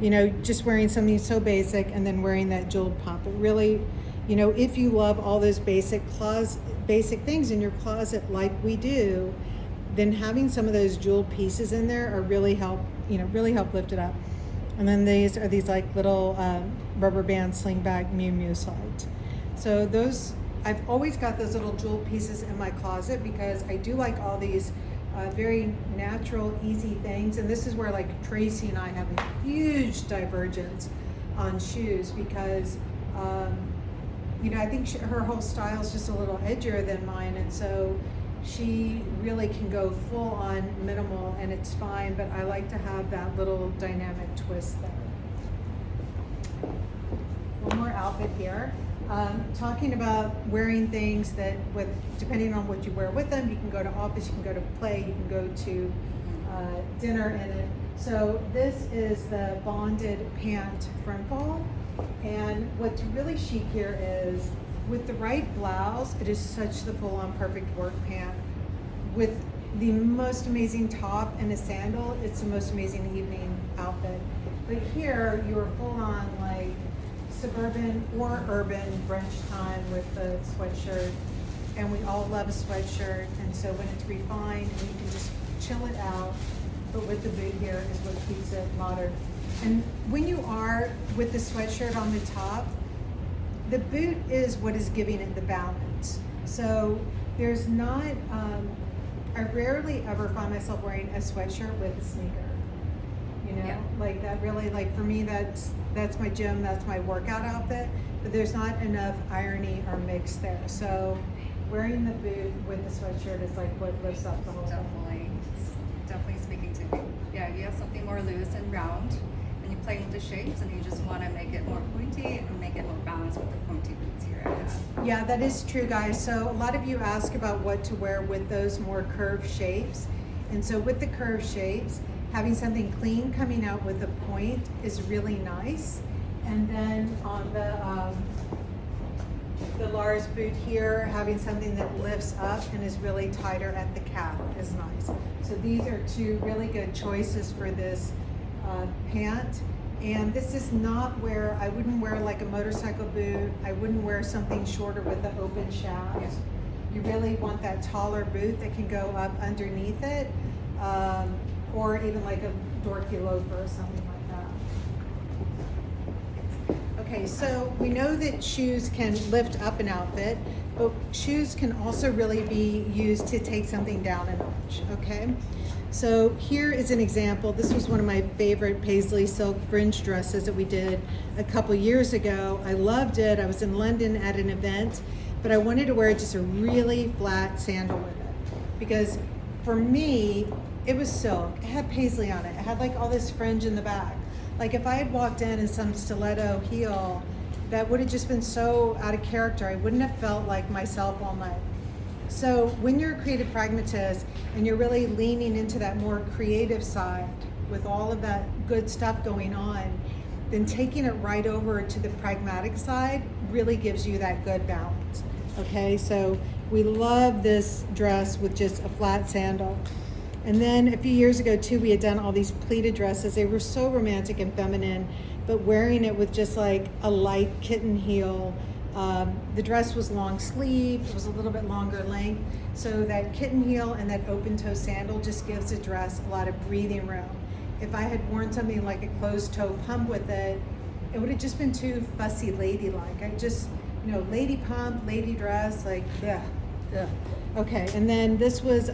[SPEAKER 1] You know, just wearing something so basic and then wearing that jeweled pump. It really, you know, if you love all those basic things in your closet like we do, then having some of those jeweled pieces in there are really help lift it up. And then these are these like little rubber band sling back Miu Miu slides. So those, I've always got those little jeweled pieces in my closet because I do like all these very natural, easy things. And this is where like Tracy and I have a huge divergence on shoes because, you know, I think her whole style is just a little edgier than mine. And so she really can go full on minimal and it's fine, but I like to have that little dynamic twist there. One more outfit here. Talking about wearing things that, depending on what you wear with them, you can go to office, you can go to play, you can go to dinner in it. So this is the bonded pant front fall. And what's really chic here is with the right blouse, it is such the full-on perfect work pant. With the most amazing top and a sandal, it's the most amazing evening outfit. But here, you're full-on like suburban or urban brunch time with the sweatshirt. And we all love a sweatshirt. And so when it's refined and you can just chill it out, but with the boot here is what keeps it modern. And when you are with the sweatshirt on the top, the boot is what is giving it the balance. So there's not, I rarely ever find myself wearing a sweatshirt with a sneaker. You know,
[SPEAKER 3] Yeah.
[SPEAKER 1] like that really, like for me, that's my gym, that's my workout outfit, but there's not enough irony or mix there. So wearing the boot with the sweatshirt is like what lifts up the whole thing.
[SPEAKER 3] Definitely speaking to me. Yeah, you have something more loose and round, and you play with the shapes, and you just want to make it more pointy and make it more balanced with the pointy boots here I have.
[SPEAKER 1] Yeah, that is true, guys. So a lot of you ask about what to wear with those more curved shapes. And so with the curved shapes, having something clean coming out with a point is really nice. And then on the Lars boot here, having something that lifts up and is really tighter at the calf is nice. So these are two really good choices for this pant. And this is not where, I wouldn't wear like a motorcycle boot. I wouldn't wear something shorter with the open shaft. You really want that taller boot that can go up underneath it, or even like a dorky loafer or something like that. Okay, so we know that shoes can lift up an outfit, but shoes can also really be used to take something down a notch, okay? So here is an example. This was one of my favorite paisley silk fringe dresses that we did a couple years ago. I loved it. I was in London at an event, but I wanted to wear just a really flat sandal with it because for me, it was silk. It had paisley on it. It had like all this fringe in the back. Like if I had walked in some stiletto heel, that would have just been so out of character. I wouldn't have felt like myself all night. So when you're a creative pragmatist and you're really leaning into that more creative side with all of that good stuff going on, then taking it right over to the pragmatic side really gives you that good balance. Okay, so we love this dress with just a flat sandal. And then a few years ago too, we had done all these pleated dresses. They were so romantic and feminine, but wearing it with just like a light kitten heel. The dress was long sleeved, it was a little bit longer length. So that kitten heel and that open toe sandal just gives the dress a lot of breathing room. If I had worn something like a closed toe pump with it, it would have just been too fussy ladylike. I just, you know, lady pump, lady dress, like, yeah. Okay, and then this was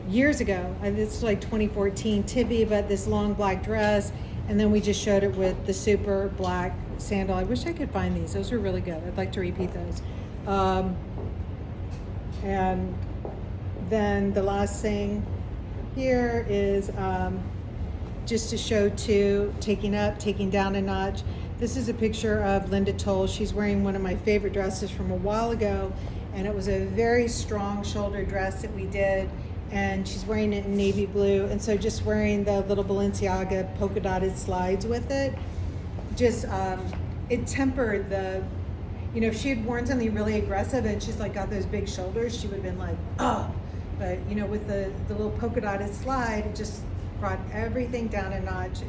[SPEAKER 1] years ago. This was like 2014, Tibi, but this long black dress. And then we just showed it with the super black sandal. I wish I could find these. Those were really good. I'd like to repeat those. And then the last thing here is just to show two, taking up, taking down a notch. This is a picture of Linda Toll. She's wearing one of my favorite dresses from a while ago, and it was a very strong shoulder dress that we did, and she's wearing it in navy blue, and so just wearing the little Balenciaga polka dotted slides with it, just it tempered the, you know, if she had worn something really aggressive and she's like got those big shoulders, she would have been like, oh, but you know, with the little polka dotted slide, it just brought everything down a notch.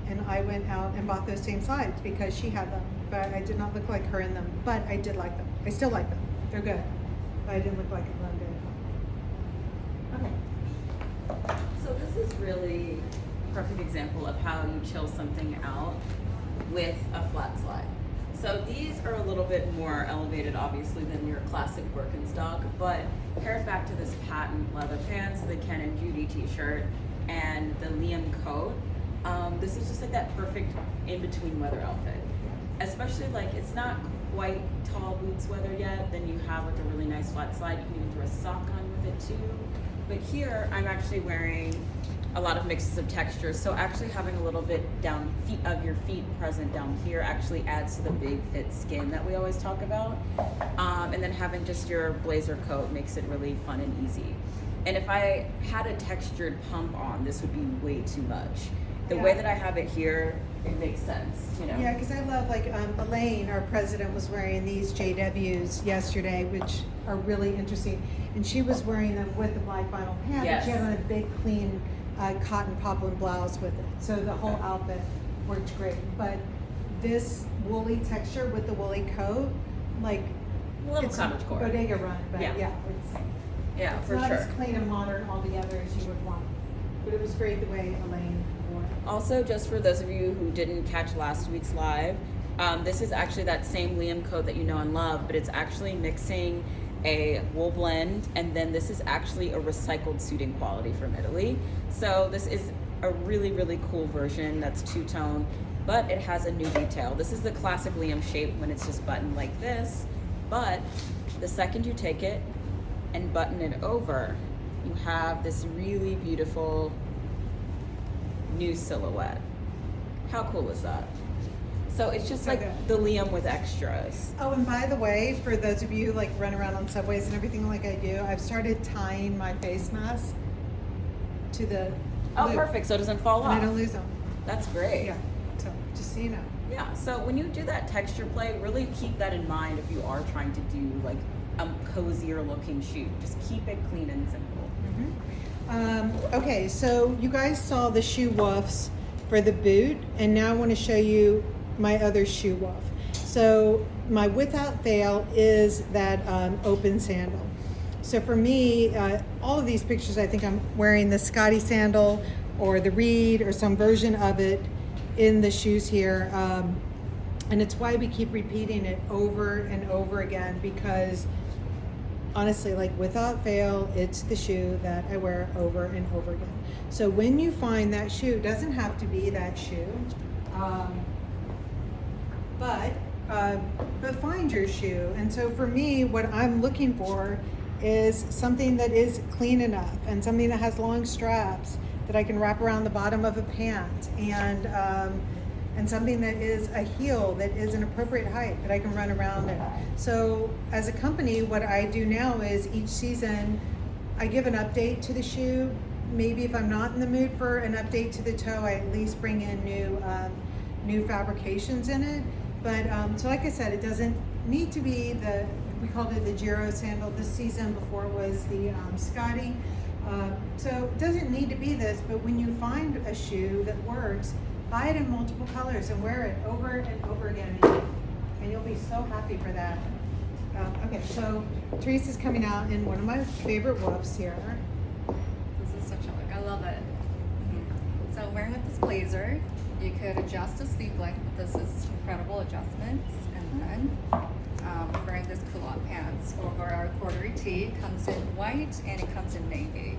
[SPEAKER 1] And I went out and bought those same slides because she had them, but I did not look like her in them, but I did like them. I still like them. They're good, but I didn't look like a blended.
[SPEAKER 2] Okay. So this is really a perfect example of how you chill something out with a flat slide. So these are a little bit more elevated, obviously, than your classic Birkenstock, but paired back to this patent leather pants, the Ken and Judy t-shirt, and the Liam coat, this is just like that perfect in-between weather outfit. Especially like, it's not quite tall boots weather yet, then you have like a really nice flat slide. You can even throw a sock on with it too. But here, I'm actually wearing a lot of mixes of textures, so actually having a little bit down of your feet present down here actually adds to the big fit skin that we always talk about. And then having just your blazer coat makes it really fun and easy. And if I had a textured pump on, this would be way too much. The way that I have it here, it makes sense, you know?
[SPEAKER 1] Yeah, because I love, like, Elaine, our president, was wearing these JWs yesterday, which are really interesting. And she was wearing them with the black vinyl pants.
[SPEAKER 2] Yes.
[SPEAKER 1] She had on a big, clean cotton poplin blouse with it. So the whole outfit worked great. But this woolly texture with the woolly coat, like,
[SPEAKER 2] A little
[SPEAKER 1] it's
[SPEAKER 2] cottagecore.
[SPEAKER 1] bodega run, but
[SPEAKER 2] Yeah. Yeah,
[SPEAKER 1] it's
[SPEAKER 2] for
[SPEAKER 1] not
[SPEAKER 2] sure.
[SPEAKER 1] as clean and modern altogether as you would want. But it was great the way Elaine wore it.
[SPEAKER 2] Also, just for those of you who didn't catch last week's live, this is actually that same Liam coat that you know and love, but it's actually mixing a wool blend, and then this is actually a recycled suiting quality from Italy. So this is a really, really cool version that's two-tone, but it has a new detail. This is the classic Liam shape when it's just buttoned like this, but the second you take it and button it over, you have this really beautiful new silhouette. How cool is that? So it's just
[SPEAKER 1] So
[SPEAKER 2] like
[SPEAKER 1] good.
[SPEAKER 2] the Liam with extras.
[SPEAKER 1] Oh, and by the way, for those of you who like run around on subways and everything like I do, I've started tying my face mask to the
[SPEAKER 2] Oh,
[SPEAKER 1] loop,
[SPEAKER 2] perfect. So it doesn't fall
[SPEAKER 1] and I
[SPEAKER 2] off.
[SPEAKER 1] don't lose them.
[SPEAKER 2] That's great.
[SPEAKER 1] Yeah, so just so you know.
[SPEAKER 2] Yeah. So when you do that texture play, really keep that in mind if you are trying to do like a cozier looking shoot. Just keep it clean and simple.
[SPEAKER 1] Okay, so you guys saw the shoe woofs for the boot, and now I want to show you my other shoe woof. So my without fail is that open sandal. So for me, all of these pictures, I think I'm wearing the Scotty sandal or the Reed or some version of it in the shoes here. And it's why we keep repeating it over and over again, because honestly, like without fail, it's the shoe that I wear over and over again. So when you find that shoe, it doesn't have to be that shoe, but find your shoe. And so for me, what I'm looking for is something that is clean enough and something that has long straps that I can wrap around the bottom of a pant, and something that is a heel that is an appropriate height that I can run around in. So as a company, what I do now is each season I give an update to the shoe. Maybe if I'm not in the mood for an update to the toe, I at least bring in new fabrications in it. But so like I said, it doesn't need to be we called it the Giro sandal this season. Before it was the Scotty. So it doesn't need to be this, but when you find a shoe that works, buy it in multiple colors and wear it over and over again, and you'll be so happy for that. Okay, so Teresa's coming out in one of my favorite woofs here.
[SPEAKER 3] This is such a look. I love it. So I'm wearing with this blazer, You could adjust the sleeve length. This is incredible adjustments. And then wearing this culotte pants over our corduroy tee. Comes in white and it comes in navy.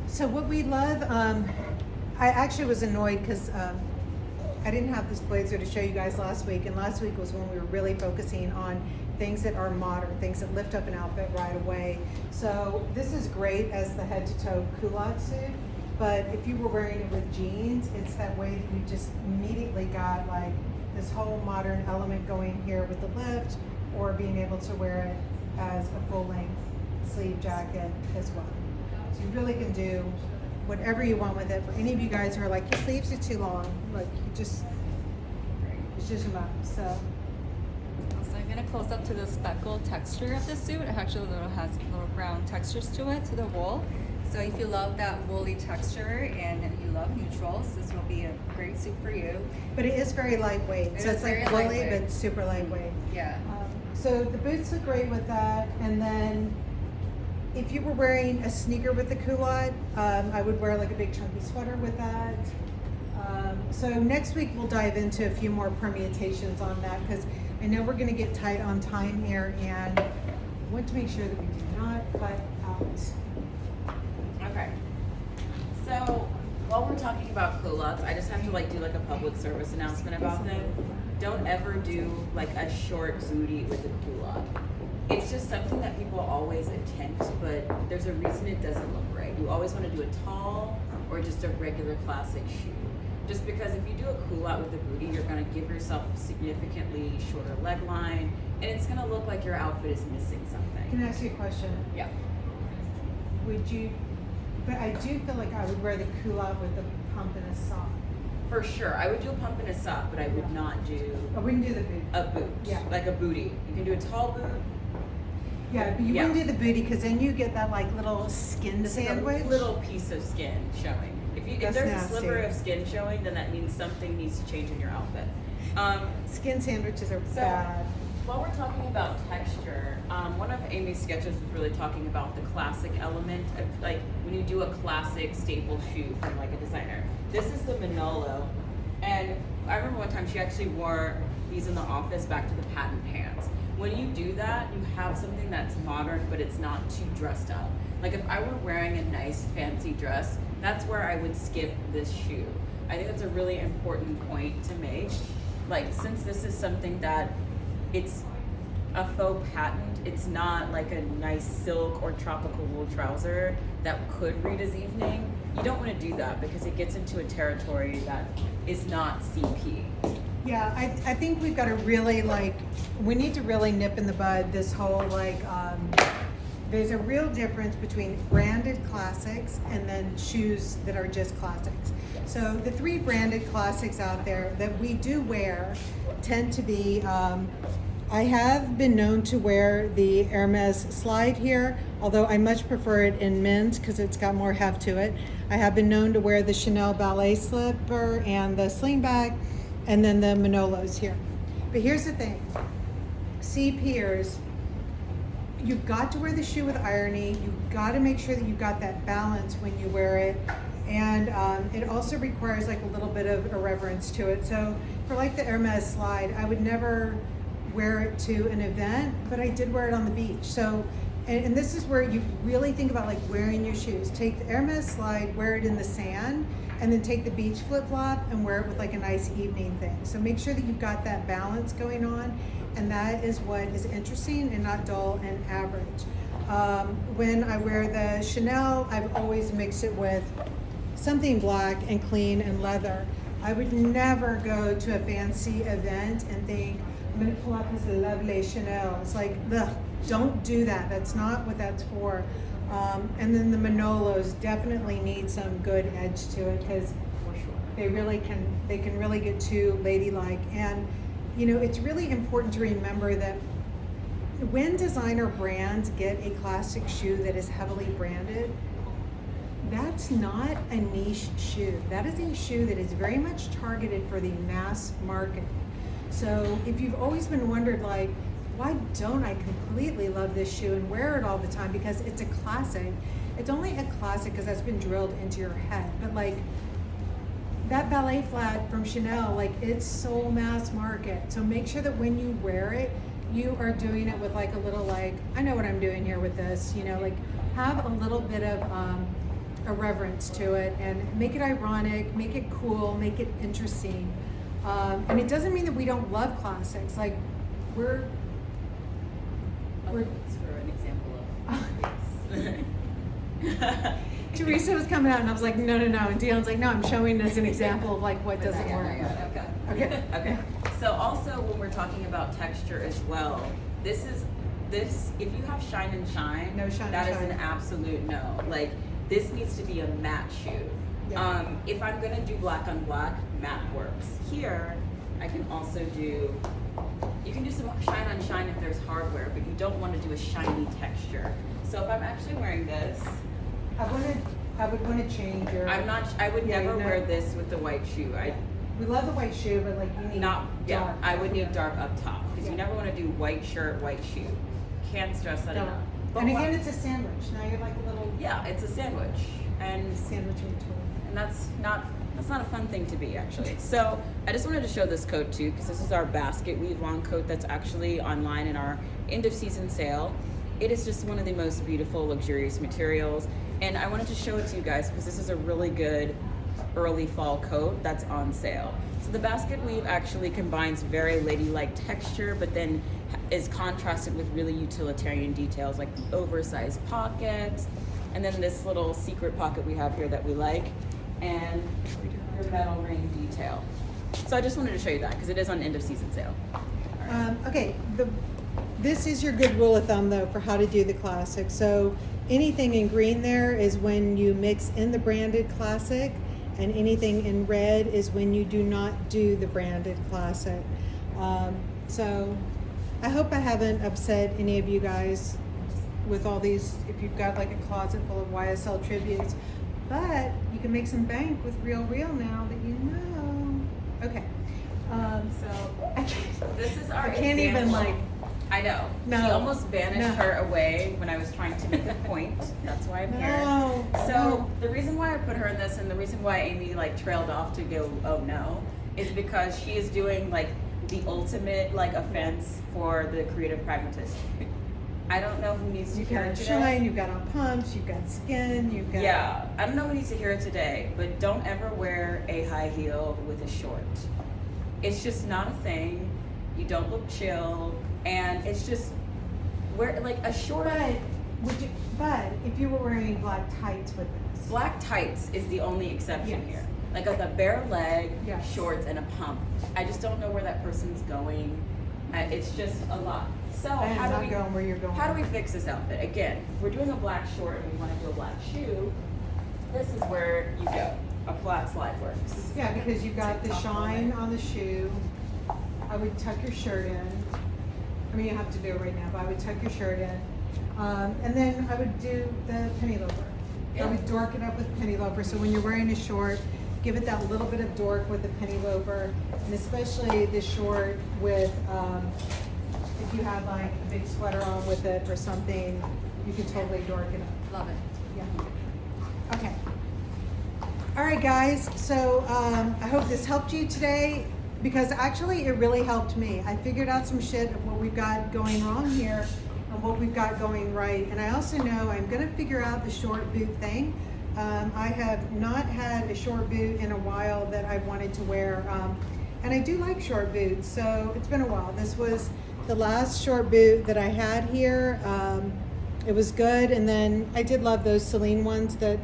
[SPEAKER 1] So what we love, I actually was annoyed because I didn't have this blazer to show you guys last week, and last week was when we were really focusing on things that are modern, things that lift up an outfit right away. So this is great as the head to toe culotte suit, but if you were wearing it with jeans, it's that way that you just immediately got like this whole modern element going here with the lift, or being able to wear it as a full length sleeve jacket as well. So you really can do whatever you want with it. For any of you guys who are like, your sleeves are too long, like you just, it's just enough. So
[SPEAKER 3] I'm gonna close up to the speckled texture of the suit. It actually has little brown textures to it, to the wool. So if you love that woolly texture and you love neutrals, this will be a great suit for you.
[SPEAKER 1] but it is very lightweight.
[SPEAKER 3] It
[SPEAKER 1] So
[SPEAKER 3] is
[SPEAKER 1] it's like
[SPEAKER 3] very
[SPEAKER 1] woolly,
[SPEAKER 3] lightweight.
[SPEAKER 1] but super lightweight.
[SPEAKER 3] Yeah.
[SPEAKER 1] So the boots look great with that. And then if you were wearing a sneaker with the culotte, I would wear like a big chunky sweater with that. So next week we'll dive into a few more permutations on that, because I know we're going to get tight on time here, and I want to make sure that we do not cut out.
[SPEAKER 2] Okay. So while we're talking about culottes, I just have to like do like a public service announcement about them. Don't ever do like a short booty with a culotte. It's just something that people always attempt, but there's a reason it doesn't look right. You always want to do a tall or just a regular classic shoe. Just because if you do a culotte with a booty, you're going to give yourself a significantly shorter leg line, and it's going to look like your outfit is missing something.
[SPEAKER 1] Can I ask you a question?
[SPEAKER 2] Yeah.
[SPEAKER 1] Would you, but I do feel like I would wear the culotte with a pump and a sock.
[SPEAKER 2] For sure. I would do a pump and a sock, but I would not do
[SPEAKER 1] I wouldn't do the boot.
[SPEAKER 2] a boot.
[SPEAKER 1] Yeah.
[SPEAKER 2] Like a booty. You can do a tall boot.
[SPEAKER 1] Yeah, but you
[SPEAKER 2] Yeah.
[SPEAKER 1] wouldn't do the booty because then you get that like little skin
[SPEAKER 2] Just like
[SPEAKER 1] sandwich.
[SPEAKER 2] a little piece of skin showing. If
[SPEAKER 1] That's
[SPEAKER 2] there's
[SPEAKER 1] nasty.
[SPEAKER 2] a sliver of skin showing, then that means something needs to change in your outfit.
[SPEAKER 1] Skin sandwiches are
[SPEAKER 2] So,
[SPEAKER 1] bad.
[SPEAKER 2] while we're talking about texture, one of Amy's sketches was really talking about the classic element of like when you do a classic staple shoe from like a designer. This is the Manolo, and I remember one time she actually wore these in the office back to the patent pants. When you do that, you have something that's modern, but it's not too dressed up. Like if I were wearing a nice fancy dress, that's where I would skip this shoe. I think that's a really important point to make. Like since this is something that it's a faux patent, it's not like a nice silk or tropical wool trouser that could read as evening. You don't want to do that because it gets into a territory that is not CP.
[SPEAKER 1] Yeah, I think we've got to really we need to really nip in the bud this whole there's a real difference between branded classics and then shoes that are just classics. So the three branded classics out there that we do wear tend to be, I have been known to wear the Hermes slide here, although I much prefer it in men's because it's got more heft to it. I have been known to wear the Chanel ballet slipper and the sling bag, and then the Manolos here. But here's the thing, CPers, you've got to wear the shoe with irony. You've got to make sure that you've got that balance when you wear it. And it also requires like a little bit of irreverence to it. So for like the Hermes slide, I would never wear it to an event, but I did wear it on the beach. So, and this is where you really think about like wearing your shoes. Take the Hermes slide, wear it in the sand, and then take the beach flip-flop and wear it with like a nice evening thing. So make sure that you've got that balance going on, and that is what is interesting and not dull and average. When I wear the Chanel, I've always mixed it with something black and clean and leather. I would never go to a fancy event and think, I'm gonna pull out this lovely Chanel. It's like, ugh, don't do that. That's not what that's for. And then the Manolos definitely need some good edge to it because they can really get too ladylike. And you know, it's really important to remember that when designer brands get a classic shoe that is heavily branded, that's not a niche shoe. That is a shoe that is very much targeted for the mass market. So if you've always been wondered like, why don't I completely love this shoe and wear it all the time because it's a classic? It's only a classic because that's been drilled into your head. But like, that ballet flat from Chanel, like it's so mass market. So make sure that when you wear it, you are doing it with like a little like, I know what I'm doing here with this, you know, like have a little bit of a reverence to it and make it ironic, make it cool, make it interesting. And it doesn't mean that we don't love classics. Like we're
[SPEAKER 2] For an example of
[SPEAKER 1] Teresa was coming out and I was like, no. And Dion's like, no, I'm showing this an example of like what doesn't work. Okay.
[SPEAKER 2] Okay. So also when we're talking about texture as well, this if you have shine and shine,
[SPEAKER 1] No shine and
[SPEAKER 2] that is
[SPEAKER 1] shine.
[SPEAKER 2] an absolute no. Like this needs to be a matte shoe.
[SPEAKER 1] Yeah.
[SPEAKER 2] If I'm gonna do black on black, matte works. Here, I can also do. You can do some shine on shine if there's hardware, but you don't want to do a shiny texture. So if I'm actually wearing this,
[SPEAKER 1] I would want to change your.
[SPEAKER 2] I would
[SPEAKER 1] Yeah,
[SPEAKER 2] never
[SPEAKER 1] you're not-
[SPEAKER 2] wear this with the white shoe.
[SPEAKER 1] We love the white shoe, but like you need dark.
[SPEAKER 2] I would need dark up top because
[SPEAKER 1] Yeah.
[SPEAKER 2] you never want to do white shirt, white shoe. Can't stress that
[SPEAKER 1] Dark.
[SPEAKER 2] enough. But
[SPEAKER 1] And again, it's a sandwich. Now you're like a little
[SPEAKER 2] yeah, it's a sandwich, and
[SPEAKER 1] sandwich in between.
[SPEAKER 2] that's not a fun thing to be actually. So I just wanted to show this coat too because this is our basket weave long coat that's actually online in our end of season sale. It is just one of the most beautiful, luxurious materials, and I wanted to show it to you guys because this is a really good early fall coat that's on sale. So the basket weave actually combines very ladylike texture, but then is contrasted with really utilitarian details like the oversized pockets, and then this little secret pocket we have here that we like, and your metal ring detail. So I just wanted to show you that because it is on end of season sale.
[SPEAKER 1] Okay, this is your good rule of thumb though for how to do the classic. So anything in green there is when you mix in the branded classic, and anything in red is when you do not do the branded classic. So I hope I haven't upset any of you guys with all these, if you've got like a closet full of YSL tributes, but you can make some bank with Real now that you know. Okay.
[SPEAKER 2] So this is our
[SPEAKER 1] I can't even
[SPEAKER 2] example.
[SPEAKER 1] like.
[SPEAKER 2] I know.
[SPEAKER 1] No.
[SPEAKER 2] She almost banished
[SPEAKER 1] No.
[SPEAKER 2] her away when I was trying to make a point. That's why I'm here.
[SPEAKER 1] No.
[SPEAKER 2] So
[SPEAKER 1] No.
[SPEAKER 2] the reason why I put her in this and the reason why Amy like trailed off to go, oh no, is because she is doing like the ultimate like offense for the creative pragmatist. I don't know who needs to
[SPEAKER 1] You've
[SPEAKER 2] hear it
[SPEAKER 1] got
[SPEAKER 2] today.
[SPEAKER 1] shine, you've got on pumps, you've got skin, you've got.
[SPEAKER 2] Yeah, I don't know who needs to hear it today, but don't ever wear a high heel with a short. It's just not a thing. You don't look chill, and it's just wear like a short.
[SPEAKER 1] But if you were wearing black tights with this.
[SPEAKER 2] Black tights is the only exception
[SPEAKER 1] Yes.
[SPEAKER 2] here. Like with a bare leg,
[SPEAKER 1] Yes.
[SPEAKER 2] shorts, and a pump. I just don't know where that person's going. It's just a lot. So
[SPEAKER 1] I am
[SPEAKER 2] how
[SPEAKER 1] not
[SPEAKER 2] do we
[SPEAKER 1] going where you're going.
[SPEAKER 2] how do we fix this outfit? Again, if we're doing a black short and we want to do a black shoe, this is where you go. A flat slide works.
[SPEAKER 1] Yeah, because you've got the shine on the shoe. I would tuck your shirt in. I mean, you have to do it right now, but I would tuck your shirt in. And then I would do the penny loafer. I would dork it up with penny loafer. So when you're wearing a short, give it that little bit of dork with the penny loafer, and especially the short with, if you have like a big sweater on with it or something, you can totally dork it up.
[SPEAKER 3] Love it.
[SPEAKER 1] Yeah. Okay. All right, guys. So I hope this helped you today, because actually it really helped me. I figured out some shit of what we've got going wrong here and what we've got going right. And I also know I'm going to figure out the short boot thing. I have not had a short boot in a while that I wanted to wear. And I do like short boots, so it's been a while. This was the last short boot that I had here. It was good, and then I did love those Celine ones that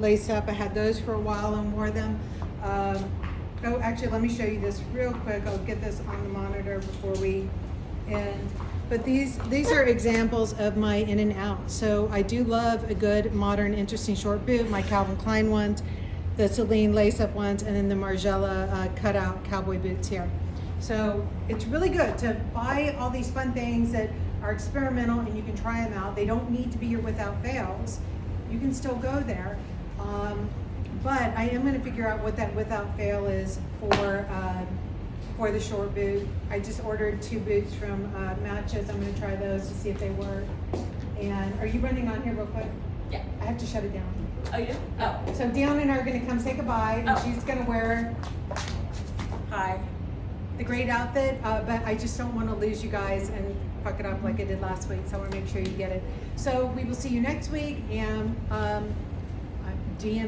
[SPEAKER 1] laced up. I had those for a while and wore them. Oh, actually, let me show you this real quick. I'll get this on the monitor before we end. But these are examples of my in and out. So I do love a good, modern, interesting short boot. My Calvin Klein ones, the Celine lace-up ones, and then the Margiela cutout cowboy boots here. So it's really good to buy all these fun things that are experimental and you can try them out. They don't need to be your without fails. You can still go there. But I am going to figure out what that without fail is for the short boot. I just ordered 2 boots from Matches. I'm going to try those to see if they work. And are you running on here real quick?
[SPEAKER 2] Yeah.
[SPEAKER 1] I have to shut it down.
[SPEAKER 2] Oh, you do? Oh.
[SPEAKER 1] So Dion and I are gonna come say goodbye, and
[SPEAKER 2] Oh.
[SPEAKER 1] she's gonna wear
[SPEAKER 2] Hi.
[SPEAKER 1] the great outfit, but I just don't wanna lose you guys and fuck it up like I did last week, so I wanna make sure you get it. So we will see you next week, and, DM